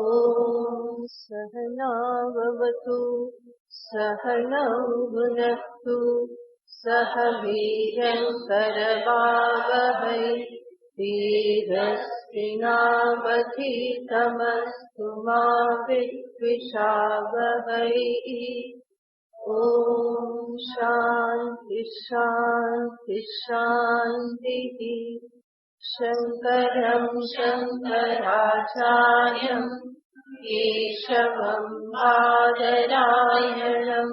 ॐ सहनाववतु सहनौ भुनक्तु सह वीर्यङ्करवावहै तेजस्विनावधीतमस्तु मा विद्विषावहै। ॐ शान्ति शान्ति शान्तिः। शङ्करं शङ्कराचार्यं केशवं बादरायणं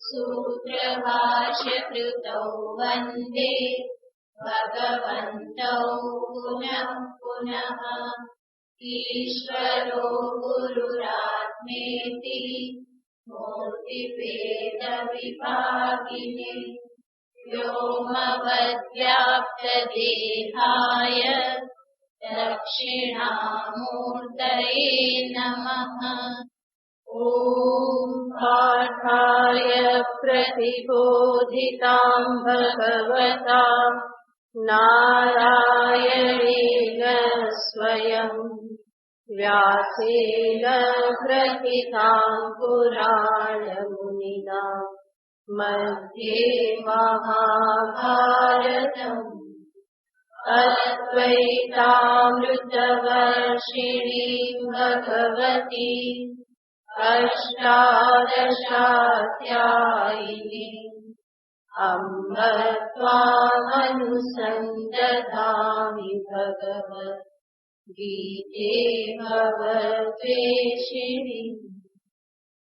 सूत्रभाष्यकृतौ वन्दे भगवन्तौ पुनः पुनः। ईश्वरो गुरुरात्मेति मूर्तिभेदविभागिने व्योमवद्व्याप्तदेहाय दक्षिणामूर्तये नमः। ॐ पाठाय प्रतिबोधितां भगवता नारायणेन स्वयं व्यासेन ग्रथितां पुराणमुनिना मध्ये महाभारतम् अद्वैतामृतवर्षिणीं भगवती अष्टादशाध्यायिनीम् अम्ब त्वामनुसन्दधामि भगवद्गीते भवद्वेषिणि।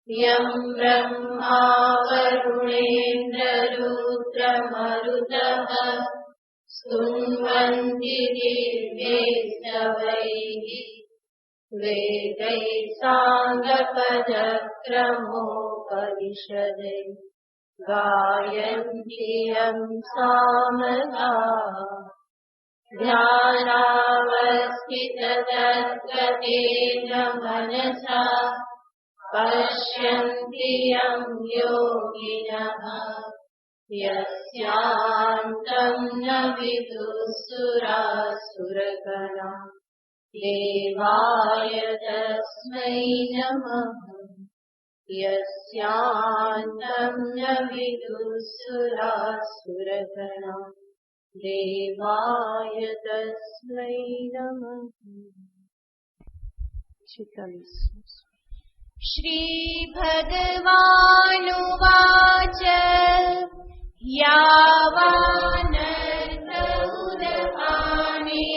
यं ब्रह्मा वरुणेन्द्ररुद्रमरुतः स्तुन्वन्ति दिव्यैस्तवैः वेदैः साङ्गपदक्रमोपनिषदैः गायन्ति यं सामगाः। ध्यानावस्थिततद्गतेन मनसा पश्यन्ति यं योगिनः यस्यान्तं न विदुःसुरासुरगणा देवाय तस्मै नमः। यस्यान्तं न विदुःसुरासुरगणा देवाय तस्मै नमः। श्रीभगवानुवाच यावानर्थ उदपाने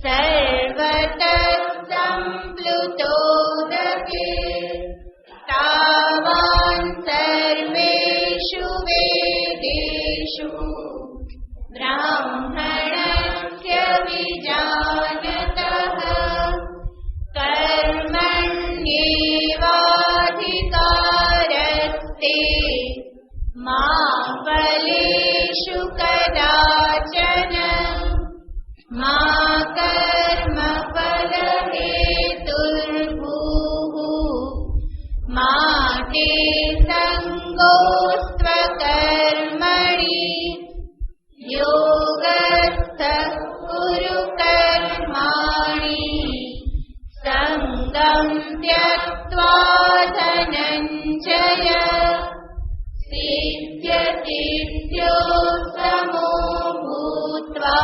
सर्वतः सम्प्लुतोदके तावान् सर्वेषु वेदेषु ब्राह्मणस्य विजानतः कर्मण्येवाधिकारस्ते मा फलेषु कदाचन मा कर्मफलहेतुर्भूः मा ते सङ्गोऽस्त्वकर्मणि योगस्थः कुरु कर्माणि सङ्गं त्यक्त्वा धनञ्जय सिद्ध्यसिद्ध्यो समो भूत्वा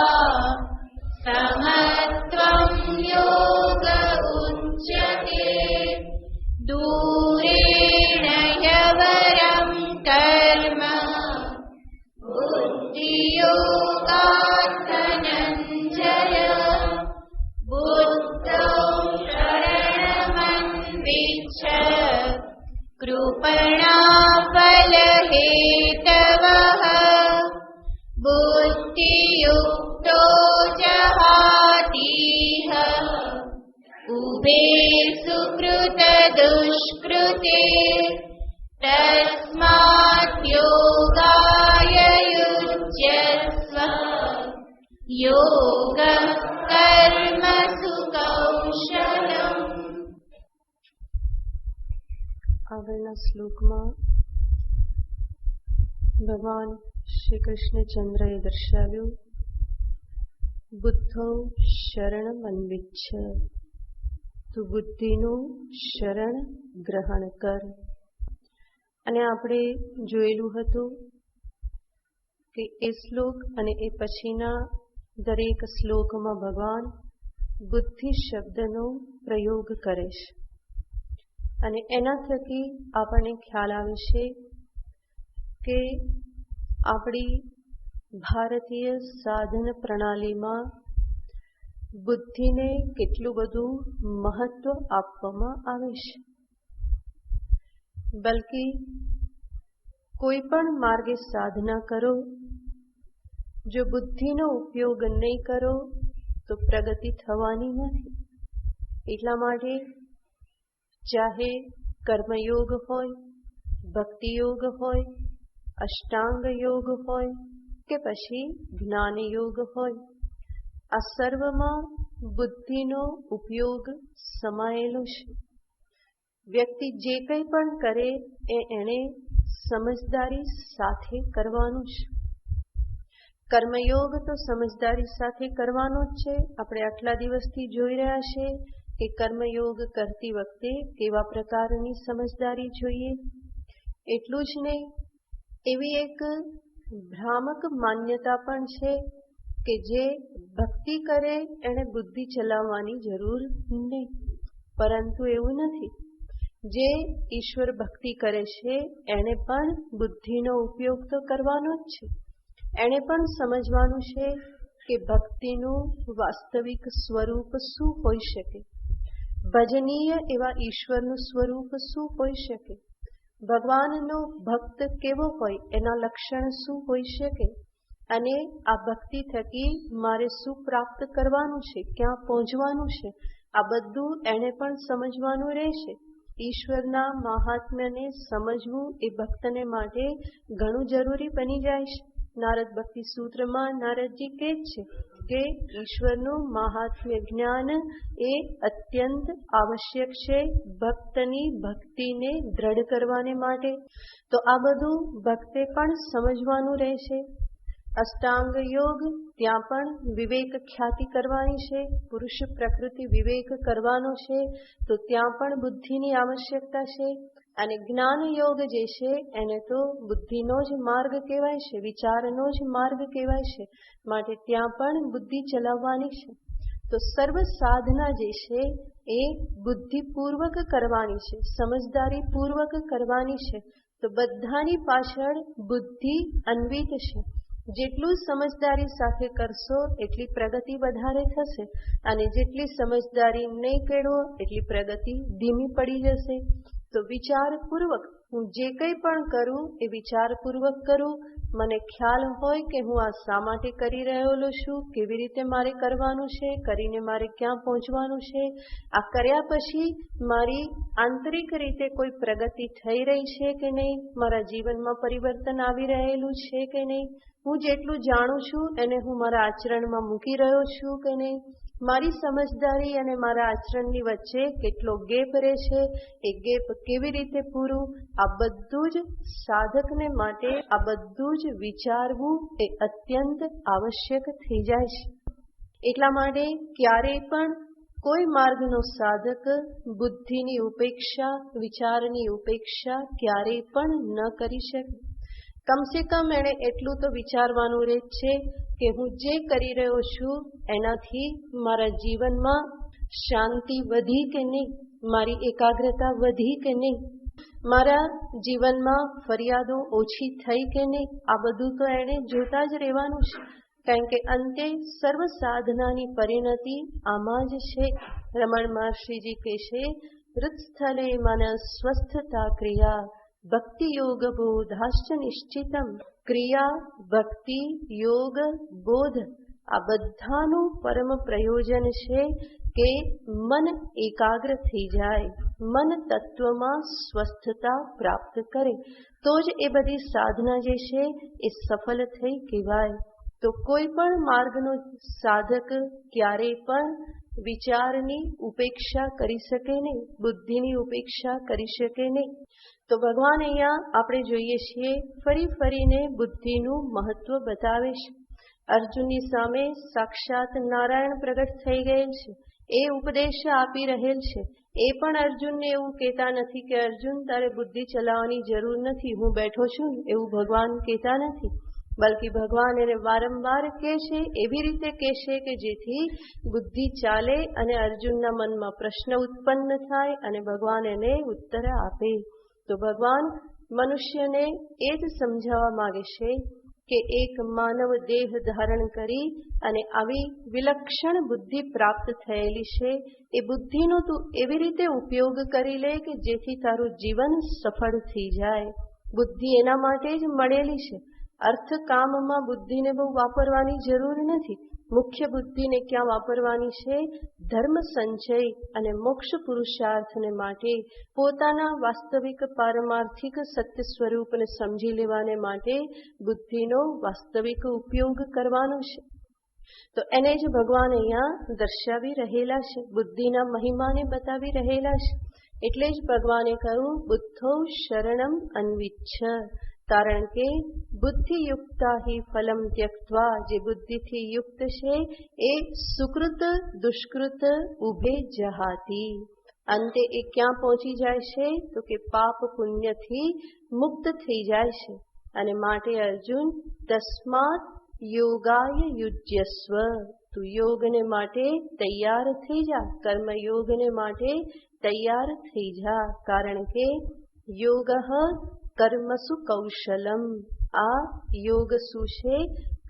समत्वं योग उच्यते। दूरेण ह्यवरं कर्म बुद्धियोगात् धनञ्जय बुद्धौ शरणमन्विच्छ कृपणाफलहेतवः बुद्धियुक्तो जहातीह उभे सुकृतदुष्कृते तस्मात् योगाय युज्यस्व योगः कर्मसु कौशलम्। આગળના શ્લોકમાં ભગવાન શ્રી કૃષ્ણચંદ્રએ દર્શાવ્યું બુદ્ધો શરણમન્વિચ્છ તું બુદ્ધિનું શરણ ગ્રહણ કર. અને આપણે જોયેલું હતું કે એ શ્લોક અને એ પછીના દરેક શ્લોકમાં ભગવાન બુદ્ધિ શબ્દનો પ્રયોગ કરે છે અને એના થકી આપણને ખ્યાલ આવે છે કે આપણી ભારતીય સાધન પ્રણાલીમાં બુદ્ધિને કેટલું બધું મહત્વ આપવામાં આવે છે. બલકી કોઈ પણ માર્ગે સાધના કરો, જો બુદ્ધિનો ઉપયોગ નહીં કરો તો પ્રગતિ થવાની નથી. એટલા માટે ચાહે કર્મયોગ હોય, ભક્તિ યોગ હોય, અષ્ટાંગ યોગ હોય કે પછી જ્ઞાન યોગ હોય, આ સર્વમાં બુદ્ધિનો ઉપયોગ સમાયેલો છે. વ્યક્તિ જે કંઈ પણ કરે એને સમજદારી સાથે કરવાનું છે. કર્મયોગ તો સમજદારી સાથે કરવાનો જ છે. આપણે આટલા દિવસથી જોઈ રહ્યા છીએ કે કર્મયોગ કરતી વખતે કેવા પ્રકારની સમજદારી જોઈએ. એટલું જ નહીં, એવી એક ભ્રામક માન્યતા પણ છે કે જે ભક્તિ કરે એને બુદ્ધિ ચલાવવાની જરૂર નહીં. પરંતુ એવું નથી. જે ઈશ્વર ભક્તિ કરે છે એને પણ બુદ્ધિનો ઉપયોગ તો કરવાનો જ છે. એને પણ સમજવાનું છે કે ભક્તિનું વાસ્તવિક સ્વરૂપ શું હોઈ શકે, ભજનીય એવા ઈશ્વરનું સ્વરૂપ શું હોઈ શકે, ભગવાનનો ભક્ત કેવો હોય એના લક્ષણ શું હોઈ શકે, અને આ ભક્તિ થકી મારે શું પ્રાપ્ત કરવાનું છે, ક્યાં પહોંચવાનું છે, આ બધું એને પણ સમજવાનું રહેશે. ઈશ્વરના મહાત્મ્યને સમજવું એ ભક્તને માટે ઘણું જરૂરી બની જાય છે. નારદ ભક્તિ સૂત્રમાં નારદજી કહે છે કે ઈશ્વરનું મહાત્મ્ય જ્ઞાન એ અત્યંત આવશ્યક છે ભક્તની ભક્તિને દ્રઢ કરવાને માટે. તો આ બધું ભક્તે પણ સમજવાનું રહેશે. અષ્ટાંગ યોગ, ત્યાં પણ વિવેક ખ્યાતિ કરવાની છે, પુરુષ પ્રકૃતિ વિવેક કરવાનો છે, તો ત્યાં પણ બુદ્ધિની આવશ્યકતા છે. અને જ્ઞાન યોગ જે છે એને તો બુદ્ધિનો જ માર્ગ કહેવાય છે, વિચારનો જ માર્ગ કહેવાય છે, માટે ત્યાં પણ બુદ્ધિ ચલાવવાની છે. તો સર્વ સાધના જે છે એ બુદ્ધિપૂર્વક કરવાની છે, સમજદારીપૂર્વક કરવાની છે. તો બધાની પાછળ બુદ્ધિ અન્વિત છે. જેટલું સમજદારી સાથે કરશો એટલી પ્રગતિ વધારે થશે, અને જેટલી સમજદારી નહીં કેળવો એટલી પ્રગતિ ધીમી પડી જશે. તો વિચારપૂર્વક હું જે કંઈ પણ કરું એ વિચારપૂર્વક કરું. મને ખ્યાલ હોય કે હું આ શા માટે કરી રહેલો છું, કેવી રીતે મારે કરવાનું છે, કરીને મારે ક્યાં પહોંચવાનું છે, આ કર્યા પછી મારી આંતરિક રીતે કોઈ પ્રગતિ થઈ રહી છે કે નહીં, મારા જીવનમાં પરિવર્તન આવી રહેલું છે કે નહીં, હું જેટલું જાણું છું એને હું મારા આચરણમાં મૂકી રહ્યો છું કે નહીં, મારી સમજદારી અને મારા આચરણની વચ્ચે કેટલો ગેપ રહે છે, એ ગેપ કેવી રીતે પૂરું, આ બધું જ સાધકને માટે આ બધું જ વિચારવું એ અત્યંત આવશ્યક થઈ જાય છે. એટલા માટે ક્યારેય પણ કોઈ માર્ગનો સાધક બુદ્ધિની ઉપેક્ષા, વિચારની ઉપેક્ષા ક્યારેય પણ ન કરી શકે. કમસે કમ એણે એટલું તો વિચારવાનું રહે છે કે હું જે કરી રહ્યો છું એનાથી મારા જીવનમાં શાંતિ વધી કે નહીં, મારી એકાગ્રતા વધી કે નહીં, મારા જીવનમાં ફરિયાદો ઓછી થઈ કે નહીં, આ બધું તો એણે જોતા જ રહેવાનું છે. કારણ કે અંતે સર્વ સાધનાની પરિણતિ આમાં જ છે. રમણ મહર્ષિજી કહે છે, હૃત્સ્થલે મન સ્વસ્થતા ક્રિયા ભક્તિ યોગ બોધાશ્ચ નિશ્ચિતમ. ક્રિયા, ભક્તિ, યોગ, બોધ આ બધાનું પરમ પ્રયોજન છે કે મન એકાગ્ર થઈ જાય, મન તત્વમાં સ્વસ્થતા પ્રાપ્ત કરે, તો જ એ બધી સાધના જે છે એ સફળ થઈ કહેવાય. તો કોઈ પણ માર્ગનો સાધક ક્યારેય પણ વિચારની ઉપેક્ષા કરી શકે નહીં, બુદ્ધિની ઉપેક્ષા કરી શકે નહીં. તો ભગવાન અહીંયા આપણે જોઈએ છીએ ફરી ફરીને બુદ્ધિનું મહત્વ બતાવે છે. અર્જુનની સામે સાક્ષાત નારાયણ પ્રગટ થઈ ગયેલ છે. એ ઉપદેશ આપી રહેલ છે. એ પણ અર્જુનને એવું કહેતા નથી કે અર્જુન તારે બુદ્ધિ ચલાવવાની જરૂર નથી, હું બેઠો છું, એવું ભગવાન કહેતા નથી. બલ્કિ ભગવાન એને વારંવાર કહે છે, એવી રીતે કહેશે કે જેથી બુદ્ધિ ચાલે અને અર્જુનના મનમાં પ્રશ્ન ઉત્પન્ન થાય અને ભગવાન એને ઉત્તર આપે. તો ભગવાન મનુષ્યને એ જ સમજાવવા માંગે છે કે એક માનવ દેહ ધારણ કરી અને આવી વિલક્ષણ બુદ્ધિ પ્રાપ્ત થયેલી છે. એ બુદ્ધિનો તું એવી રીતે ઉપયોગ કરી લે કે જેથી તારું જીવન સફળ થઈ જાય. બુદ્ધિ એના માટે જ મળેલી છે. અર્થ કામમાં બુદ્ધિને બહુ વાપરવાની જરૂર નથી. મુખ્ય બુદ્ધિને ક્યાં વાપરવાની છે? ધર્મ સંચય અને મોક્ષ પુરુષાર્થને માટે, પોતાના વાસ્તવિક પારમાર્થિક સત્ય સ્વરૂપને સમજી લેવાને માટે બુદ્ધિનો વાસ્તવિક ઉપયોગ કરવાનો છે. તો એને જ ભગવાન અહીંયા દર્શાવી રહેલા છે, બુદ્ધિના મહિમાને બતાવી રહેલા છે. એટલે જ ભગવાને કહ્યું બુદ્ધો શરણમ અન્વિચ્છ, કારણ કે બુદ્ધિયુક્તા હિ ફલમ ત્યક્ત્વા, જે બુદ્ધિથી યુક્ત છે એ સુકૃત દુષ્કૃત ઉભે જહાતી, અંતે એ ક્યાં પહોંચી જાય છે? તો કે પાપ પુણ્યથી મુક્ત થઈ જાય છે. અને માટે અર્જુન તસ્માત યોગાય યુજ્યસ્વ, તું યોગને માટે તૈયાર થઈ જા, કર્મયોગને માટે તૈયાર થઈ જા. કારણ કે યોગ કર્મસુ કૌશલમ, આ યોગ શું છે?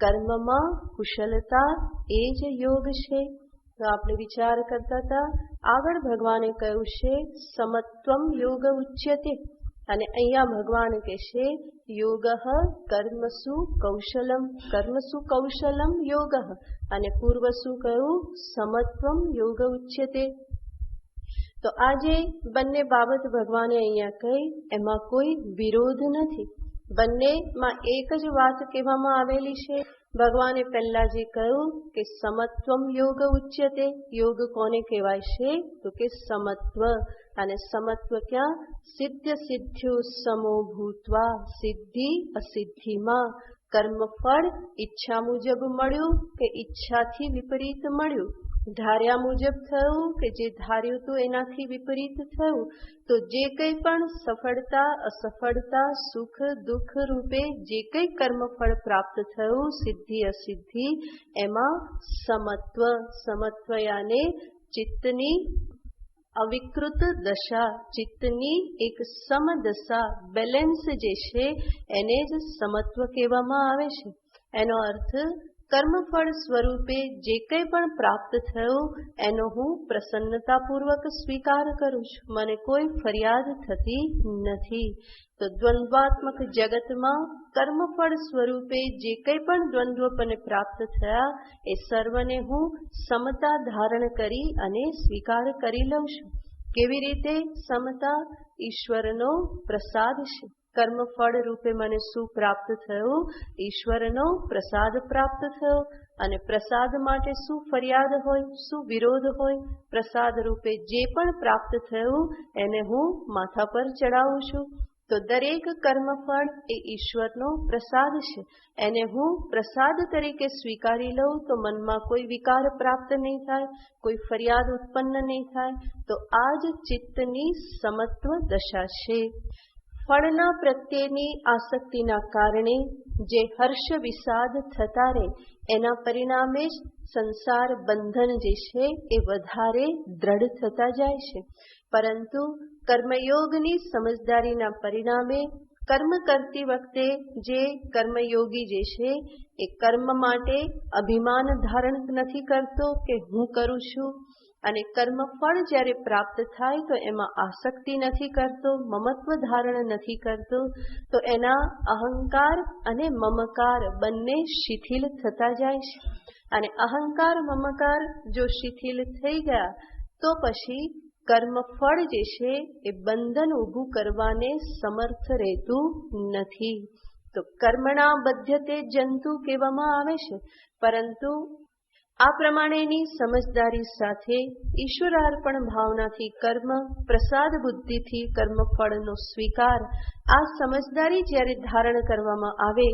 કર્મમાં કુશલતા, એ જ યોગ છે. તો આપણે વિચાર કરતા હતા, આગળ ભગવાને કહ્યું છે સમત્વમ યોગ ઉચ્યતે, અને અહીંયા ભગવાન કહેશે યોગ કર્મસુ કૌશલમ, કર્મસુ કૌશલમ યોગ, અને પૂર્વ શું કહ્યું? સમત્વમ યોગ ઉચ્યતે. તો આજે બંને બાબત ભગવાને અહીંયા કહી, એમાં કોઈ વિરોધ નથી. બંનેમાં એક જ વાત કહેવામાં આવેલી છે. ભગવાને પહેલા જે કહ્યું કે સમત્વમ યોગ ઉચ્યતે, યોગ કોને કહેવાય છે? તો કે સમત્વ. અને સમત્વ ક્યાં? સિદ્ધ સિદ્ધ્યો સમો ભૂત્વા, સિદ્ધિ અસિદ્ધિમાં, કર્મફળ ઈચ્છા મુજબ મળ્યું કે ઈચ્છાથી વિપરીત મળ્યું, ધાર્યા મુજબ થયું કે જે ધાર્યું હતું એનાથી વિપરીત થયું. તો જે કંઈ પણ સફળતા અસફળતા સુખ દુઃખ રૂપે જે કંઈ કર્મફળ પ્રાપ્ત થયું, સિદ્ધિ અસિદ્ધિ, એમાં સમત્વ, સમત્વ યાને ચિત્તની અવિકૃત દશા, ચિત્તની એક સમદશા, બેલેન્સ જે છે એને જ સમત્વ કહેવામાં આવે છે. એનો અર્થ કર્મફળ સ્વરૂપે જે કંઈ પણ પ્રાપ્ત થયું એનો હું પ્રસન્નતાપૂર્વક સ્વીકાર કરું છું, મને કોઈ ફરિયાદ થતી નથી. તો દ્વંદ્વાત્મક જગતમાં કર્મફળ સ્વરૂપે જે કંઈ પણ દ્વંદ્વપને પ્રાપ્ત થયા એ સર્વને હું સમતા ધારણ કરી અને સ્વીકાર કરી લઉં છું. કેવી રીતે સમતા? ઈશ્વરનો પ્રસાદ છે. કર્મફળ રૂપે મને શું પ્રાપ્ત થયું? ઈશ્વરનો પ્રસાદ પ્રાપ્ત થયો. અને પ્રસાદ માટે શું ફરિયાદ હોય, શું વિરોધ હોય? પ્રસાદ રૂપે જે પણ પ્રાપ્ત થયું એને હું માથા પર ચડાવું છું. તો દરેક કર્મફળ એ ઈશ્વરનો પ્રસાદ છે, એને હું પ્રસાદ તરીકે સ્વીકારી લઉં તો મનમાં કોઈ વિકાર પ્રાપ્ત નહીં થાય, કોઈ ફરિયાદ ઉત્પન્ન નહીં થાય. તો આ જ ચિત્તની સમત્વ દશા છે. ફળના પ્રત્યેની આસક્તિના કારણે જે હર્ષ વિષાદ થતા રહે એના પરિણામે જ સંસાર બંધન જે છે એ વધારે દ્રઢ થતા જાય છે. પરંતુ કર્મયોગની સમજદારીના પરિણામે કર્મ કરતી વખતે જે કર્મયોગી જે છે એ કર્મ માટે અભિમાન ધારણ નથી કરતો કે હું કરું છું, અને કર્મફળ જ્યારે પ્રાપ્ત થાય તો એમાં આસક્તિ નથી કરતો, મમત્વ ધારણ નથી કરતો. તો એના અહંકાર અને મમકાર બંને શિથિલ થતા જાય છે. અને અહંકાર મમકાર જો શિથિલ થઈ ગયા તો પછી કર્મફળ જે છે એ બંધન ઊભું કરવાને સમર્થ રહેતું નથી. તો કર્મણા બધ્યતે જંતુ કહેવામાં આવે છે, પરંતુ આ પ્રમાણેની સમજદારી સાથે ઈશ્વરાર્પણ ભાવનાથી કર્મ, પ્રસાદ બુદ્ધિથી કર્મફળનો સ્વીકાર, આ સમજદારી જ્યારે ધારણ કરવામાં આવે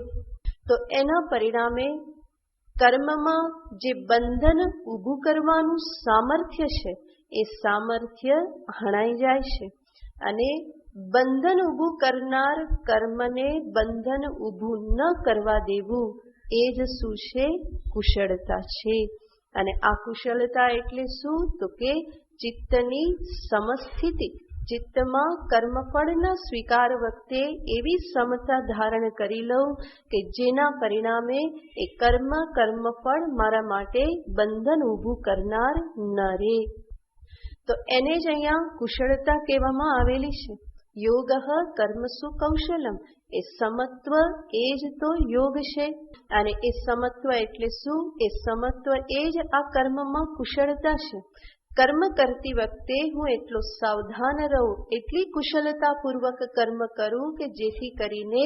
તો એના પરિણામે કર્મમાં જે બંધન ઊભું કરવાનું સામર્થ્ય છે એ સામર્થ્ય હણાઈ જાય છે અને બંધન ઊભું કરનાર કર્મને બંધન ઊભું ન કરવા દેવું એ જ શું છે? કુશળતા છે. અને આ કુશળતા એટલે શું? તો કે ચિત્તની સમસ્થિતિ. ચિત્તમાં કર્મફળના સ્વીકાર વખતે એવી સમતા ધારણ કરી લઉં કે જેના પરિણામે એ કર્મફળ મારા માટે બંધન ઊભું કરનાર ન રહે. તો એને જ અહીંયા કુશળતા કહેવામાં આવેલી છે. યોગ કર્મસુ કૌશલમ. એ સમત્વ એ જ તો યોગ છે. અને એ સમત્વ એટલે શું? એ સમત્વ એ જ આ કર્મમાં કુશળતા છે. કર્મ કરતી વખતે હું એટલો સાવધાન રહું, એટલી કુશળતાપૂર્વક કર્મ કરું કે જેથી કરીને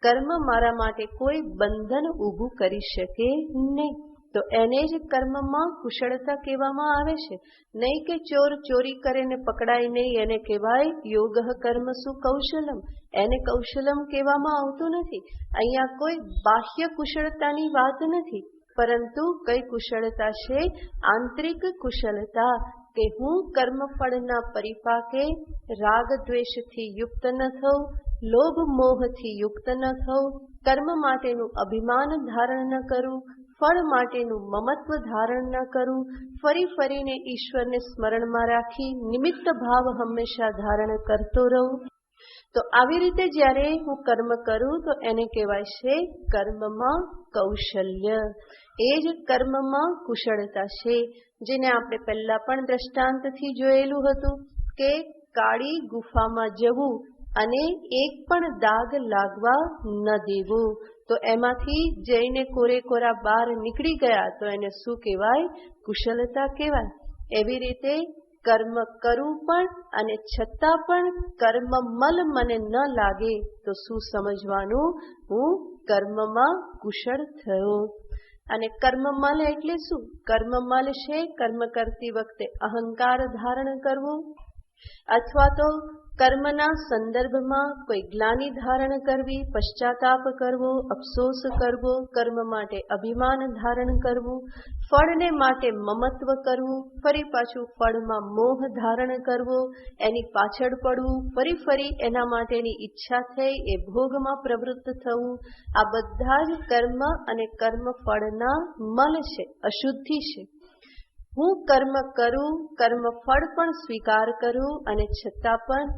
કર્મ મારા માટે કોઈ બંધન ઊભું કરી શકે નહીં. તો એને જ કર્મમાં કુશળતા કહેવામાં આવે છે. નહીં કે ચોર ચોરી કરે ને પકડાય નહીં એને કહેવાય યોગ કર્મસુ કૌશલમ. એને કૌશલમ કહેવામાં આવતું નથી. અહીંયા કોઈ બાહ્ય કુશળતાની વાત નથી, પરંતુ કઈ કુશળતા છે? આંતરિક કુશળતા, કે હું કર્મફળના પરિપાકે રાગ દ્વેષથી યુક્ત ન થઉં, લોભ મોહથી યુક્ત ન થઉં, કર્મ માટેનું અભિમાન ધારણ ન કરું, ફળ માટેનું મમત્વ ધારણ ન કરું, ફરીને ઈશ્વરને સ્મરણમાં રાખી નિમિત્ત ભાવ હંમેશા ધારણ કરતો રહું. તો આવી રીતે જ્યારે હું કર્મ કરું તો એને કહેવાય છે કર્મમાં કૌશલ્ય. એ જ કર્મમાં કુશળતા છે, જેને આપણે પહેલા પણ દ્રષ્ટાંતથી જોયેલું હતું કે કાળી ગુફામાં જવું અને એક પણ દાગ લાગવા ન દેવું. તો એમાંથી જઈને કોરા બહાર નીકળી ગયા તો એને શું કહેવાય? કુશળતા કહેવાય. એવી રીતે કર્મ કરું પણ અને છતાં પણ કર્મમલ મને ન લાગે તો શું સમજવાનું? હું કર્મમાં કુશળ થયો. અને કર્મમલ એટલે શું? કર્મમલ છે કર્મ કરતી વખતે અહંકાર ધારણ કરવું, અથવા તો કર્મના સંદર્ભમાં કોઈ ગ્લાનિ ધારણ કરવી, પશ્ચાતાપ કરવો, અફસોસ કરવો, કર્મ માટે અભિમાન ધારણ કરવું, ફળને માટે મમત્વ કરવું, ફરી પાછું ફળમાં મોહ ધારણ કરવો, એની પાછળ પડવું, ફરી એના માટેની ઈચ્છા થઈ એ ભોગમાં પ્રવૃત્ત થવું. આ બધા જ કર્મ અને કર્મ ફળના મલ છે, અશુદ્ધિ છે. હું કર્મ કરું, કર્મ ફળ પણ સ્વીકાર કરું અને છતાં પણ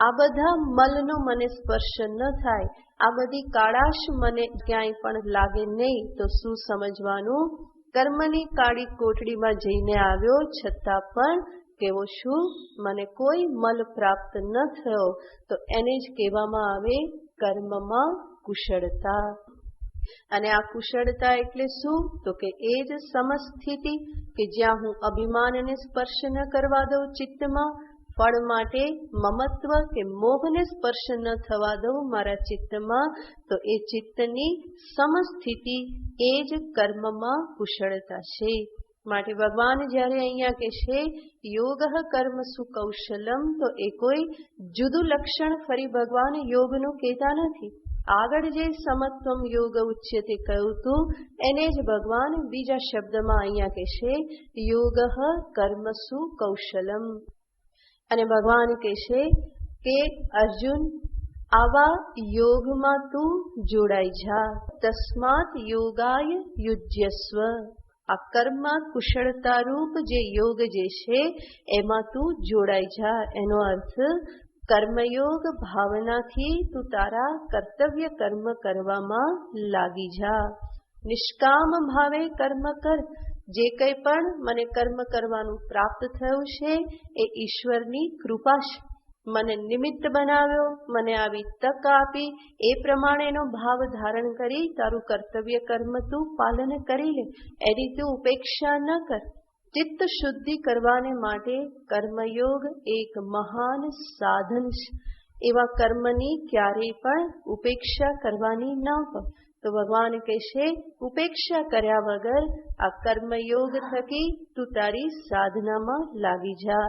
આ બધા મલનો મને સ્પર્શ ન થાય, આ બધી કાળાશ મને ક્યાંય પણ લાગે નહીં, તો શું સમજવાનું? કર્મની કાળી કોટડીમાં જઈને આવ્યો છતાં પણ કેવો છું? મને કોઈ મલ પ્રાપ્ત ન થયો. તો એને જ કહેવામાં આવે કર્મમાં કુશળતા. અને આ કુશળતા એટલે શું? તો કે એ જ સમસ્થિતિ કે જ્યાં હું અભિમાનને સ્પર્શ ન કરવા દઉં ચિત્તમાં, ફળ માટે મમત્વ કે મોહને સ્પર્શ ન થવા દઉં મારા ચિત્તમાં, તો એ ચિત્તની સમસ્થિતિ એ જ કર્મમાં કુશળતા છે. માટે ભગવાન જ્યારે અહીંયા કહે છે યોગ કર્મસુ કૌશલમ, તો એ કોઈ જુદું લક્ષણ ફરી ભગવાન યોગનું કહેતા નથી. આગળ જે સમત્વમ યોગ ઉચ્યતે કહ્યું હતું એને જ ભગવાન બીજા શબ્દમાં અહીંયા કહેશે યોગ કર્મસુ કૌશલમ. અને ભગવાન કહેશે કે અર્જુન, આવા યોગમાં તું જોડાઈ જા. તસ્માત યોગાય યુજ્યસ્વ. આ કર્મ કુશળતા રૂપ જે યોગ જે છે એમાં તું જોડાઈ જા. એનો અર્થ કર્મયોગ ભાવનાથી તું તારા કર્તવ્ય કર્મ કરવામાં લાગી જા. નિષ્કામ ભાવે કર્મ કર. જે કંઈ પણ મને કર્મ કરવાનું પ્રાપ્ત થયું છે એ ઈશ્વરની કૃપા છે. મને નિમિત્ત બનાવ્યો, મને આવી તક આપી, એ પ્રમાણેનો ભાવ ધારણ કરી તારું કર્તવ્ય કર્મ તું પાલન કરી લે. એની તું ઉપેક્ષા ન કર. ચિત્ત શુદ્ધિ કરવાને માટે કર્મયોગ એક મહાન સાધન છે. એવા કર્મની ક્યારેય પણ ઉપેક્ષા કરવાની ન હોય. તો ભગવાન કહેશે ઉપેક્ષા કર્યા વગર આ કર્મયોગ થકી તું તારી સાધનામાં લાગી જા.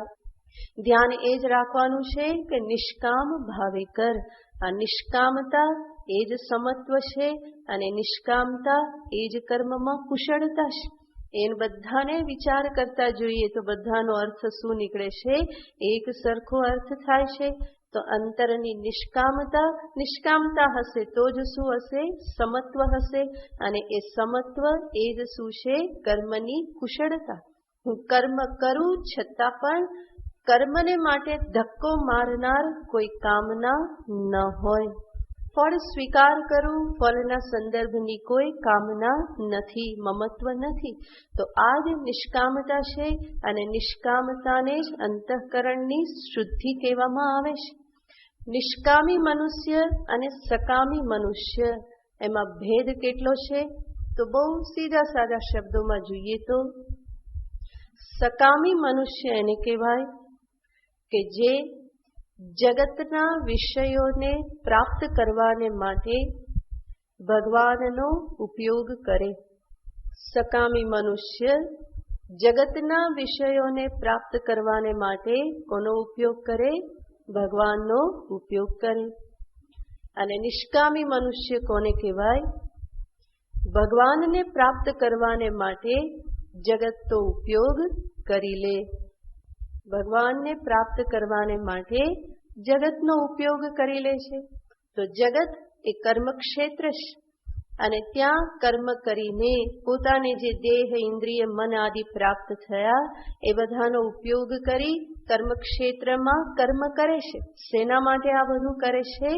ધ્યાન એ જ રાખવાનું છે કે નિષ્કામ ભાવે કર. આ નિષ્કામતા એ જ સમત્વ છે અને નિષ્કામતા એ જ કર્મમાં કુશળતા છે. એને બધાને વિચાર કરતા જોઈએ તો બધાનો અર્થ શું નીકળે છે? એક સરખો અર્થ થાય છે. તો અંતરની નિષ્કામતા હશે તો જ શું હશે? સમત્વ હશે. અને એ સમત્વ એ જ શું છે? કર્મની કુશળતા. હું કર્મ કરું છતાં પણ કર્મને માટે ધક્કો મારનાર કોઈ કામના ન હોય. ફળ સ્વીકાર કરું, ફળના સંદર્ભની કોઈ કામના નથી, મમત્વ નથી. તો આ જ નિષ્કામતા છે અને નિષ્કામતાને જ અંતઃકરણની શુદ્ધિ કહેવામાં આવે છે. નિષ્કામી મનુષ્ય અને સકામી મનુષ્ય એમાં ભેદ કેટલો છે? તો બહુ સીધા સાદા શબ્દોમાં જોઈએ તો સકામી મનુષ્ય એને કહેવાય કે જે જગતના વિષયોને પ્રાપ્ત કરવાને માટે ભગવાનનો ઉપયોગ કરે. સકામી મનુષ્ય જગતના વિષયોને પ્રાપ્ત કરવાને માટે કોનો ઉપયોગ કરે? ભગવાનનો ઉપયોગ કરે. અને નિષ્કામી મનુષ્ય કોને કહેવાય? ભગવાનને પ્રાપ્ત કરવાને માટે જગતનો ઉપયોગ કરી લે. ભગવાનને પ્રાપ્ત કરવાને માટે જગતનો ઉપયોગ કરી લે છે. તો જગત એ કર્મક્ષેત્ર છે અને ત્યાં કર્મ કરીને પોતાને જે દેહ, ઇન્દ્રિય, મન આદિ પ્રાપ્ત થયા એ બધાનો ઉપયોગ કરી કર્મક્ષેત્રમાં કર્મ કરે છે. શેના માટે આ બધું કરે છે?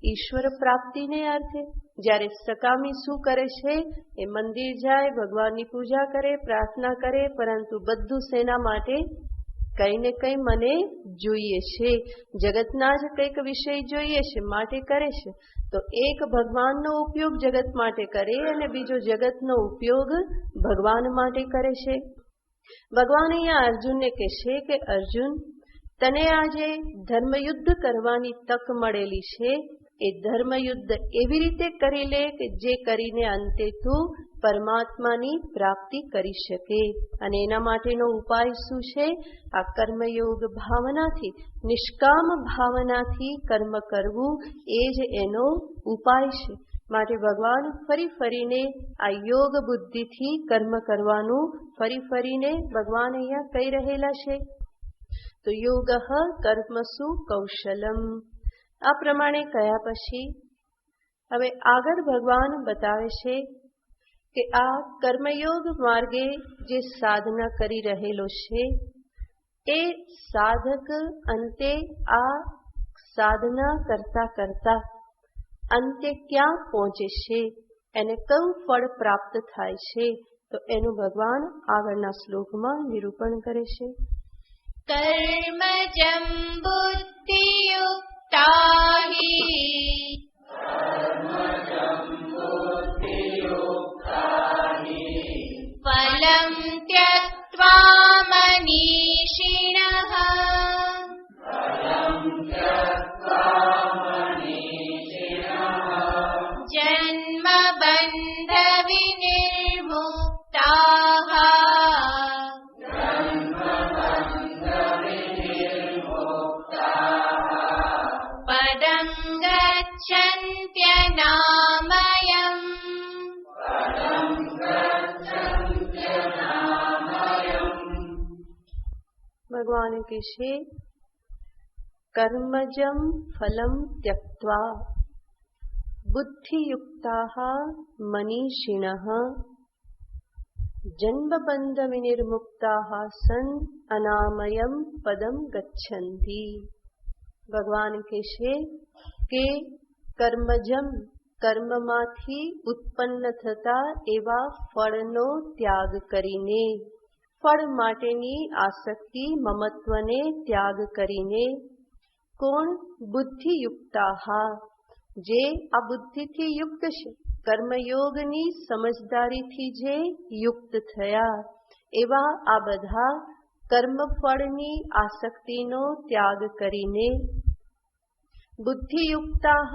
ઈશ્વર પ્રાપ્તિને અર્થે. જ્યારે સકામી શું કરે છે? એ મંદિર જાય, ભગવાનની પૂજા કરે, પ્રાર્થના કરે, પરંતુ બધું શેના માટે? કંઈ ને કંઈ મને જોઈએ છે, જગતના જ કંઈક વિષય જોઈએ છે માટે કરે છે. તો એક ભગવાનનો ઉપયોગ જગત માટે કરે અને બીજો જગતનો ઉપયોગ ભગવાન માટે કરે છે. ભગવાન અહીંયા અર્જુનને કહેશે કે અર્જુન, તને આજે ધર્મયુદ્ધ કરવાની તક મળેલી છે. એ ધર્મયુદ્ધ એવી રીતે કરી લે કે જે કરીને અંતે તું પરમાત્માની પ્રાપ્તિ કરી શકે. અને એના માટેનો ઉપાય શું છે? આ કર્મયોગ ભાવનાથી, નિષ્કામ ભાવનાથી કર્મ કરવું એ જ એનો ઉપાય છે. માટે ભગવાન ફરીને આ યોગ બુદ્ધિથી કર્મ કરવાનું ફરીને ભગવાન અહીંયા કહી રહેલા છે. તો યોગ કર્મસુ કૌશલમ. આ પ્રમાણે કયા પછી હવે આગળ ભગવાન બતાવે છે કે આ કર્મયોગ માર્ગે જે સાધના કરી રહેલો છે એ સાધક અંતે આ સાધના કરતા અંતે ક્યાં પહોંચે છે, એને કયું ફળ પ્રાપ્ત થાય છે, તો એનું ભગવાન આગળના શ્લોકમાં નિરૂપણ કરે છે. કર્મજં બુદ્ધિયુક્તાહિ ફલં ત્યક્ત્વા મનીષિણઃ જન્મ બંધ વિનિર્મુક્તાઃ પદં ગચ્છન્ત્યનામયम्. ભગવાન કહેશે કર્મજમ ફલમ ત્યક્ત્વા બુદ્ધિયુક્તાઃ મનીષિણઃ જન્મબંધ વિનિર્મુક્તાઃ સન અનામયમ પદમ ગચ્છન્તિ. ભગવાન કહેશે કે કર્મજમ, કર્મમાંથી ઉત્પન્ન થતા એવા ફળનો ત્યાગ કરીને, ફળ માટેની આસક્તિ, મમત્વને ત્યાગ કરીને, કોણ? બુદ્ધિયુક્તાઃ, જે આ બુદ્ધિથી યુક્ત છે, કર્મયોગની સમજદારીથી જે યુક્ત થયા એવા આ બધા કર્મફળની આસક્તિનો ત્યાગ કરીને બુદ્ધિયુક્તાઃ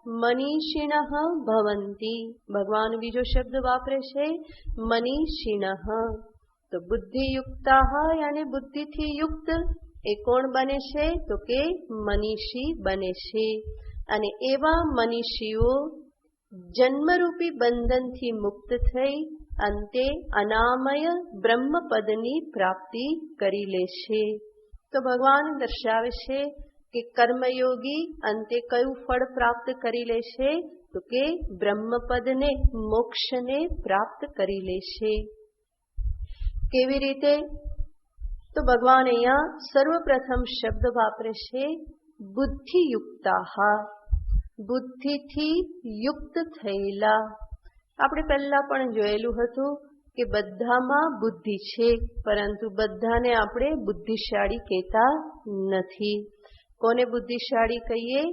મનીષિણઃ ભવંતિ. ભગવાન બીજો શબ્દ વાપરે છે મનીષિણઃ. તો બુદ્ધિયુક્તાઃ યાની બુદ્ધિથી યુક્ત એ કોણ બને છે? તો કે મનીષી બને છે. અને એવા મનીષીઓ જન્મરૂપી બંધનથી મુક્ત થઈ અંતે અનામય બ્રહ્મપદની પ્રાપ્તિ કરી લેશે. તો ભગવાન દર્શાવે છે કે કર્મયોગી અંતે કયું ફળ પ્રાપ્ત કરી લેશે? તો કે બ્રહ્મપદને, મોક્ષને પ્રાપ્ત કરી લેશે. કેવી રીતે? તો ભગવાન અહીંયા સર્વપ્રથમ શબ્દ વાપરે છે બુદ્ધિયુક્તાહ, બુદ્ધિથી યુક્ત થયેલા. આપણે પહેલા પણ જોયેલું હતું કે બધામાં બુદ્ધિ છે, પરંતુ બધાને આપણે બુદ્ધિશાળી કહેતા નથી. કોને બુદ્ધિશાળી કહીએ?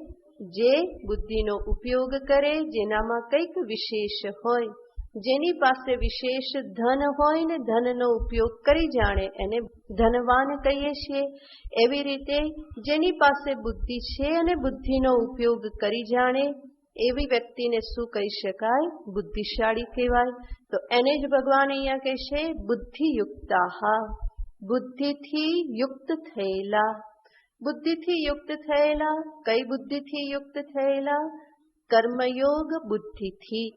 જે બુદ્ધિનો ઉપયોગ કરે, જેનામાં કંઈક વિશેષ હોય, જેની પાસે વિશેષ ધન હોય ને ધનનો ઉપયોગ કરી જાણે, એને ધનવાન કહીએ છીએ. એવી રીતે જેની પાસે બુદ્ધિ છે અને બુદ્ધિનો ઉપયોગ કરી જાણે એવી વ્યક્તિને શું કહી શકાય? બુદ્ધિશાળી કહેવાય. તો એને જ ભગવાન અહીંયા કહેશે બુદ્ધિયુક્તાહ, બુદ્ધિથી યુક્ત થયેલા. બુદ્ધિથી યુક્ત થયેલા. કઈ બુદ્ધિથી યુક્ત થયેલા? કર્મયોગ બુદ્ધિથી.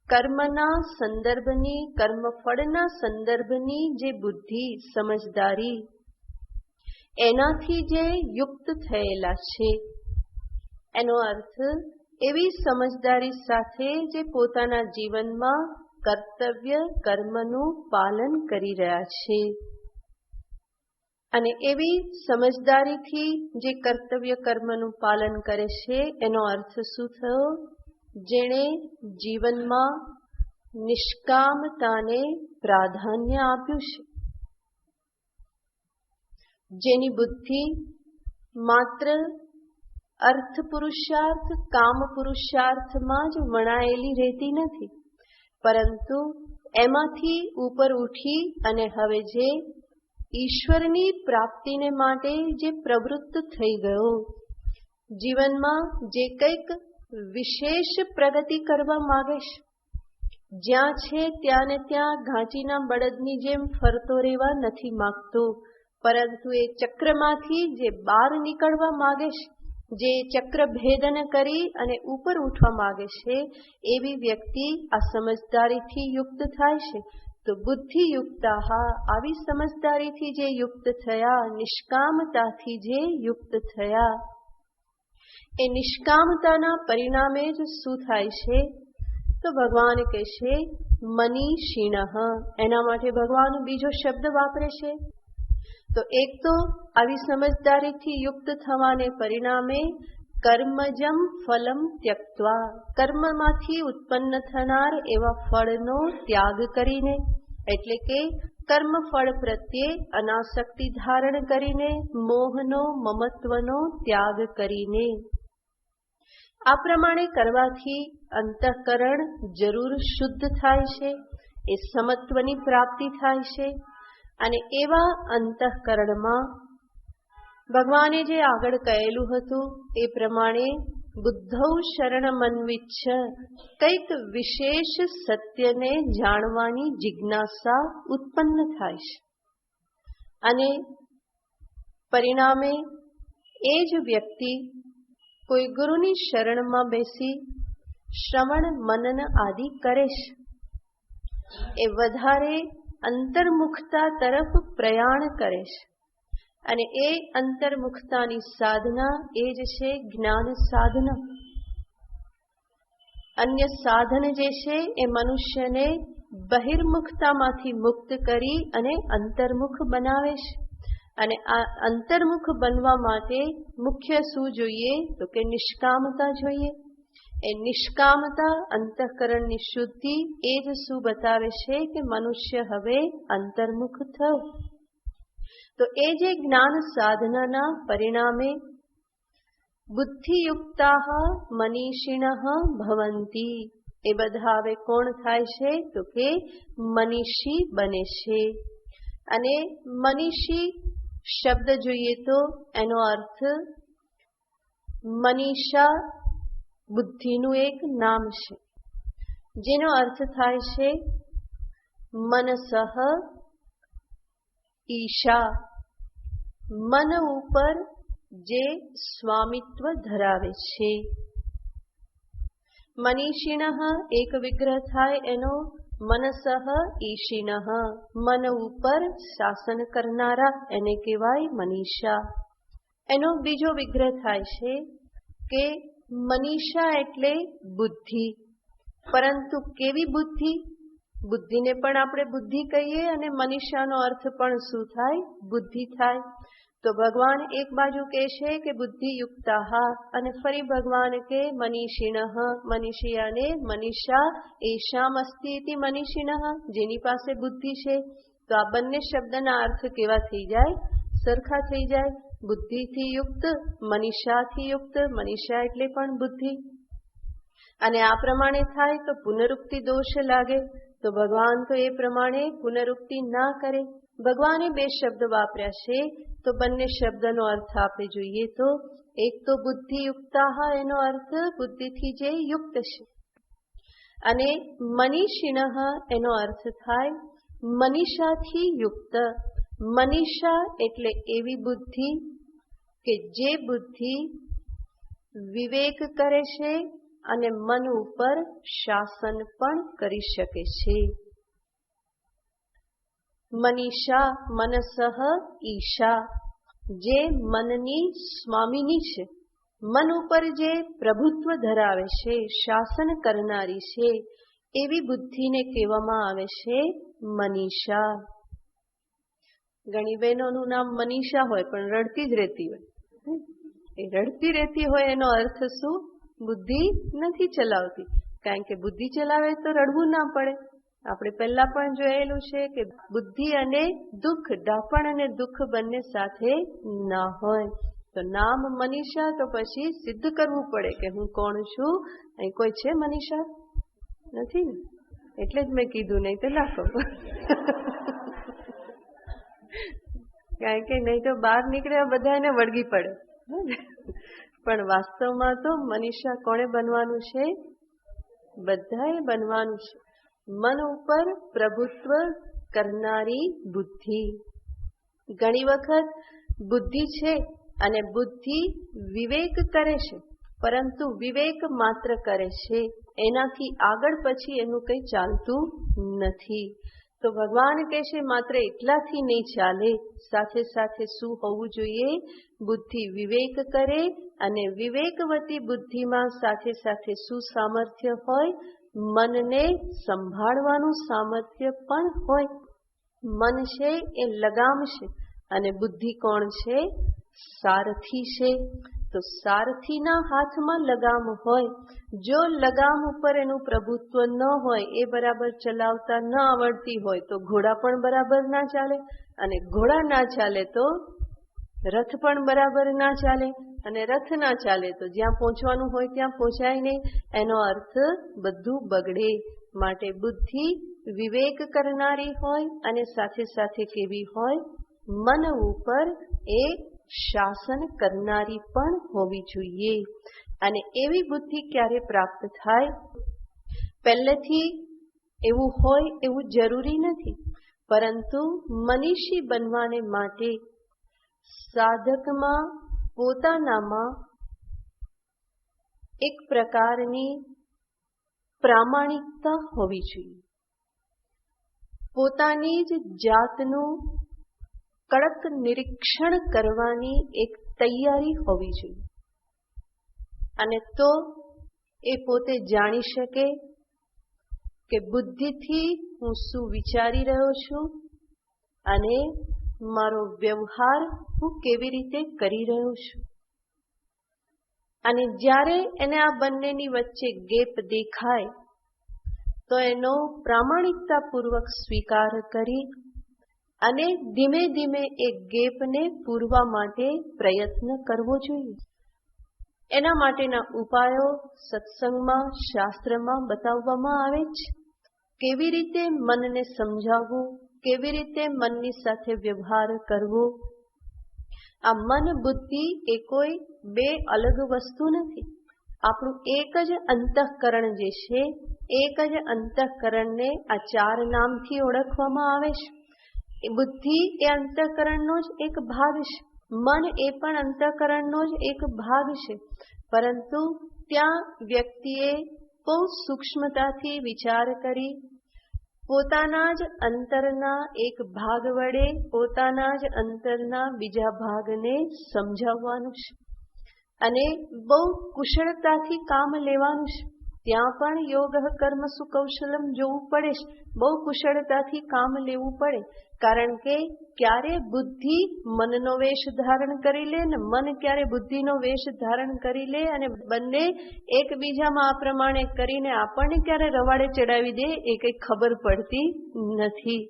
કર્મના સંદર્ભની, કર્મફળના સંદર્ભની જે બુદ્ધિ, સમજદારી, એનાથી જે યુક્ત થયેલા છે. એનો અર્થ એવી સમજદારી સાથે જે પોતાના જીવનમાં કર્તવ્ય કર્મનું પાલન કરી રહ્યા છે. અને એવી સમજદારીથી જે કર્તવ્ય કર્મનું પાલન કરે છે, એનો અર્થ શું થયો? જેણે જીવનમાં નિષ્કામતાને પ્રાધાન્ય આપ્યું છે, જેની બુદ્ધિ માત્ર અર્થ પુરુષાર્થ, કામ પુરુષાર્થમાં જ વણાયેલી રહેતી નથી, પરંતુ એમાંથી ઉપર ઉઠી અને હવે જે ઈશ્વરની પ્રાપ્તિને માટે જે પ્રવૃત્ત થઈ ગયો, જીવનમાં જે કંઈક વિશેષ પ્રગતિ કરવા માંગે છે, જ્યાં છે ત્યાં ને ત્યાં ઘાંચીના બળદની જેમ ફરતો રહેવા નથી માંગતો, પરંતુ એ ચક્રમાંથી જે બહાર નીકળવા માંગે છે, જે ચક્ર ભેદન કરી અને ઉપર ઉઠવા માંગે છે, એવી વ્યક્તિ આ સમજદારીથી યુક્ત થાય છે. તો બુદ્ધિયુક્તાહ, આવી સમજદારીથી જે યુક્ત થયા, નિષ્કામતાથી જે યુક્ત થયા, એ નિષ્કામતાના પરિણામે જ શું થાય છે? તો ભગવાન કહે છે મનીષિણઃ. એના માટે ભગવાન બીજો શબ્દ વાપરે છે. તો એક તો આવી સમજદારીથી યુક્ત થવાને પરિણામે કર્મજમ ફલમ ત્યક્ત્વા, કર્મમાંથી ઉત્પન્ન થનાર એવા ફળનો ત્યાગ કરીને, એટલે કે કર્મ ફળ પ્રત્યે અનાસક્તિ ધારણ કરીને, મોહનો, મમત્વનો ત્યાગ કરીને. આ પ્રમાણે કરવાથી અંતઃકરણ જરૂર શુદ્ધ થાય છે, એ સમત્વની પ્રાપ્તિ થાય છે. અને એવા અંતઃકરણમાં ભગવાને જે આગળ કહેલું હતું એ પ્રમાણે બુદ્ધૌ શરણમન્વિચ્છ, કંઈક વિશેષ સત્યને જાણવાની જિજ્ઞાસા ઉત્પન્ન થાય છે. અને પરિણામે એ જ વ્યક્તિ કોઈ ગુરુની શરણમાં બેસી શ્રવણ મનન આદિ કરે છે. એ વધારે અંતર્મુખતા તરફ પ્રયાણ કરે છે. અને એ અંતર્મુખતાની સાધના એ જ છે જ્ઞાન સાધના. અન્ય સાધન જે છે એ મનુષ્યને બહિર્મુખતામાંથી મુક્ત કરી અને અંતર્મુખ બનાવે છે. અને આ અંતર્મુખ બનવા માટે મુખ્ય શું જોઈએ? તો કે નિષ્કામતા જોઈએ. એ નિષ્કામતા, અંતઃકરણની શુદ્ધિ, એ જ શું બતાવે છે કે મનુષ્ય હવે અંતર્મુખ થયો. તો એ જે જ્ઞાન સાધનાના પરિણામે બુદ્ધિયુક્તાહ મનીષિણઃ ભવંતી, એ બધા હવે કોણ થાય છે? તો કે મનીષી બને છે. અને મનીષી શબ્દ જોઈએ તો એનો અર્થ મનીષા બુદ્ધિનું એક નામ છે, જેનો અર્થ થાય છે મનસઃ ઈશા, મન ઉપર જે સ્વામિત્વ ધરાવે છે. મનીષિણઃ એક વિગ્રહ થાય એનો મનસઃ ઈશિનઃ મન ઉપર શાસન કરનારા એને કહેવાય મનીષા. એનો બીજો વિગ્રહ થાય છે કે મનીષા એટલે બુદ્ધિ. પરંતુ કેવી બુદ્ધિ? બુદ્ધિને પણ આપણે બુદ્ધિ કહીએ અને મનીષાનો અર્થ પણ શું થાય? બુદ્ધિ થાય. તો ભગવાન એક બાજુ કહે છે કે બુદ્ધિયુક્તાઃ અને ફરી ભગવાન કે મનીષિણઃ મનીષિયાને મનીષા એશામ અસ્તિ ઇતિ મનીષિણઃ જેની પાસે બુદ્ધિ છે. તો આ બંને શબ્દના અર્થ કેવા થઈ જાય? સરખા થઈ જાય. બુદ્ધિથી યુક્ત, મનીષાથી યુક્ત. મનીષા એટલે પણ બુદ્ધિ. અને આ પ્રમાણે થાય તો પુનરુક્તિ દોષ લાગે. તો ભગવાન તો એ પ્રમાણે પુનરુક્તિ ના કરે. ભગવાને બે શબ્દ વાપર્યા છે. તો બંને શબ્દનો અર્થ આપણે જોઈએ તો એક તો બુદ્ધિયુક્તાઃ એનો અર્થ બુદ્ધિથી જે યુક્ત છે. અને મનીષિણઃ એનો અર્થ થાય મનીષાથી યુક્ત. મનીષા એટલે એવી બુદ્ધિ કે જે બુદ્ધિ વિવેક કરે છે અને મન ઉપર શાસન પણ કરી શકે છે. મનીષા મનસઃ ઈશા જે મનની સ્વામીની છે, મન ઉપર જે પ્રભુત્વ ધરાવે છે, શાસન કરનારી છે, એવી બુદ્ધિને કહેવામાં આવે છે મનીષા. ઘણી બહેનોનું નામ મનીષા હોય પણ રડતી જ રહેતી હોય. એ રડતી રહેતી હોય એનો અર્થ શું? બુદ્ધિ નથી ચલાવતી. કારણ કે બુદ્ધિ ચલાવે તો રડવું ના પડે. આપણે પહેલા પણ જોયેલું છે કે બુદ્ધિ અને દુઃખ, ડાપણ અને દુઃખ બંને સાથે ના હોય. તો નામ મનીષા તો પછી સિદ્ધ કરવું પડે કે હું કોણ છું. અહીં કોઈ છે મનીષા? નથી ને? એટલે જ મેં કીધું, નહીં તો ના કહું. કારણ કે નહીં તો બહાર નીકળ્યા બધા એને વળગી પડે. પણ વાસ્તવમાં તો મનીષા કોણે બનવાનું છે? બધાએ બનવાનું છે. મન ઉપર પ્રભુત્વ કરનારી બુદ્ધિ. ઘણી વખત બુદ્ધિ છે અને બુદ્ધિ વિવેક કરે છે, પરંતુ વિવેક માત્ર કરે છે, એનાથી આગળ પછી એનું કંઈ ચાલતું નથી. તો ભગવાન કહે છે માત્ર એટલાથી નહીં ચાલે, સાથે સાથે શું હોવું જોઈએ? બુદ્ધિ વિવેક કરે અને વિવેકવતી બુદ્ધિમાં સાથે સાથે શું સામર્થ્ય હોય? મનને સંભાળવાનું સામર્થ્ય પણ હોય. મન છે એ લગામ છે અને બુદ્ધિ કોણ છે? સારથી છે. તો સારથીના હાથમાં લગામ હોય. જો લગામ ઉપર એનું પ્રભુત્વ ન હોય, એ બરાબર ચલાવતા ન આવડતી હોય તો ઘોડા પણ બરાબર ના ચાલે, અને ઘોડા ના ચાલે તો રથ પણ બરાબર ના ચાલે, અને રથ ના ચાલે તો જ્યાં પહોંચવાનું હોય ત્યાં પહોંચાય નહીં. એનો અર્થ બધું બગડે. માટે બુદ્ધિ વિવેક કરનારી હોય અને સાથે સાથે કેવી હોય? મન ઉપર એ શાસન કરનારી પણ હોવી જોઈએ. અને એવી બુદ્ધિ ક્યારે પ્રાપ્ત થાય? પહેલેથી એવું હોય એવું જરૂરી નથી, પરંતુ મનીષી બનવાને માટે સાધકમાં પોતાનામાં એક પ્રકારની પ્રામાણિકતા હોવી જોઈએ. પોતાની જ જાતનું કડક નિરીક્ષણ કરવાની એક તૈયારી હોવી જોઈએ. અને તો એ પોતે જાણી શકે કે બુદ્ધિથી હું શું વિચારી રહ્યો છું અને મારો વ્યવહાર હું કેવી રીતે કરી રહ્યો છું. અને જ્યારે એને આ બંનેની વચ્ચે ગેપ દેખાય તો એનો પ્રામાણિકતાપૂર્વક સ્વીકાર કરી અને ધીમે ધીમે એ ગેપને પૂરવા માટે પ્રયત્ન કરવો જોઈએ. એના માટેના ઉપાયો સત્સંગમાં, શાસ્ત્રમાં બતાવવામાં આવે છે. કેવી રીતે મનને સમજાવવું, કેવી રીતે મનની સાથે વ્યવહાર કરવો. આ મન બુદ્ધિ એ કોઈ બે અલગ વસ્તુ નથી. આપણું એક જ અંતઃકરણ જે છે, એક જ અંતઃકરણને આ ચાર નામથી ઓળખવામાં આવે છે. એ બુદ્ધિ એ અંતઃકરણનો જ એક ભાગ છે. મન એ પણ અંતઃકરણનો જ એક ભાગ છે. પરંતુ ત્યાં વ્યક્તિએ બહુ સૂક્ષ્મતાથી વિચાર કરી પોતાના જ અંતરના એક ભાગ વડે પોતાના જ અંતરના બીજા ભાગને સમજાવવાનું છે અને બહુ કુશળતાથી કામ લેવાનું છે. ત્યાં પણ યોગ કર્મ સુકૌશલમ જોવું પડે છે. બહુ કુશળતાથી કામ લેવું પડે, કારણ કે ક્યારે બુદ્ધિ મનનો વેશ ધારણ કરી લે ને મન ક્યારે બુદ્ધિનો વેશ ધારણ કરી લે અને બંને એકબીજામાં આ પ્રમાણે કરીને આપણને ક્યારે રવાડે ચડાવી દે એ કંઈ ખબર પડતી નથી.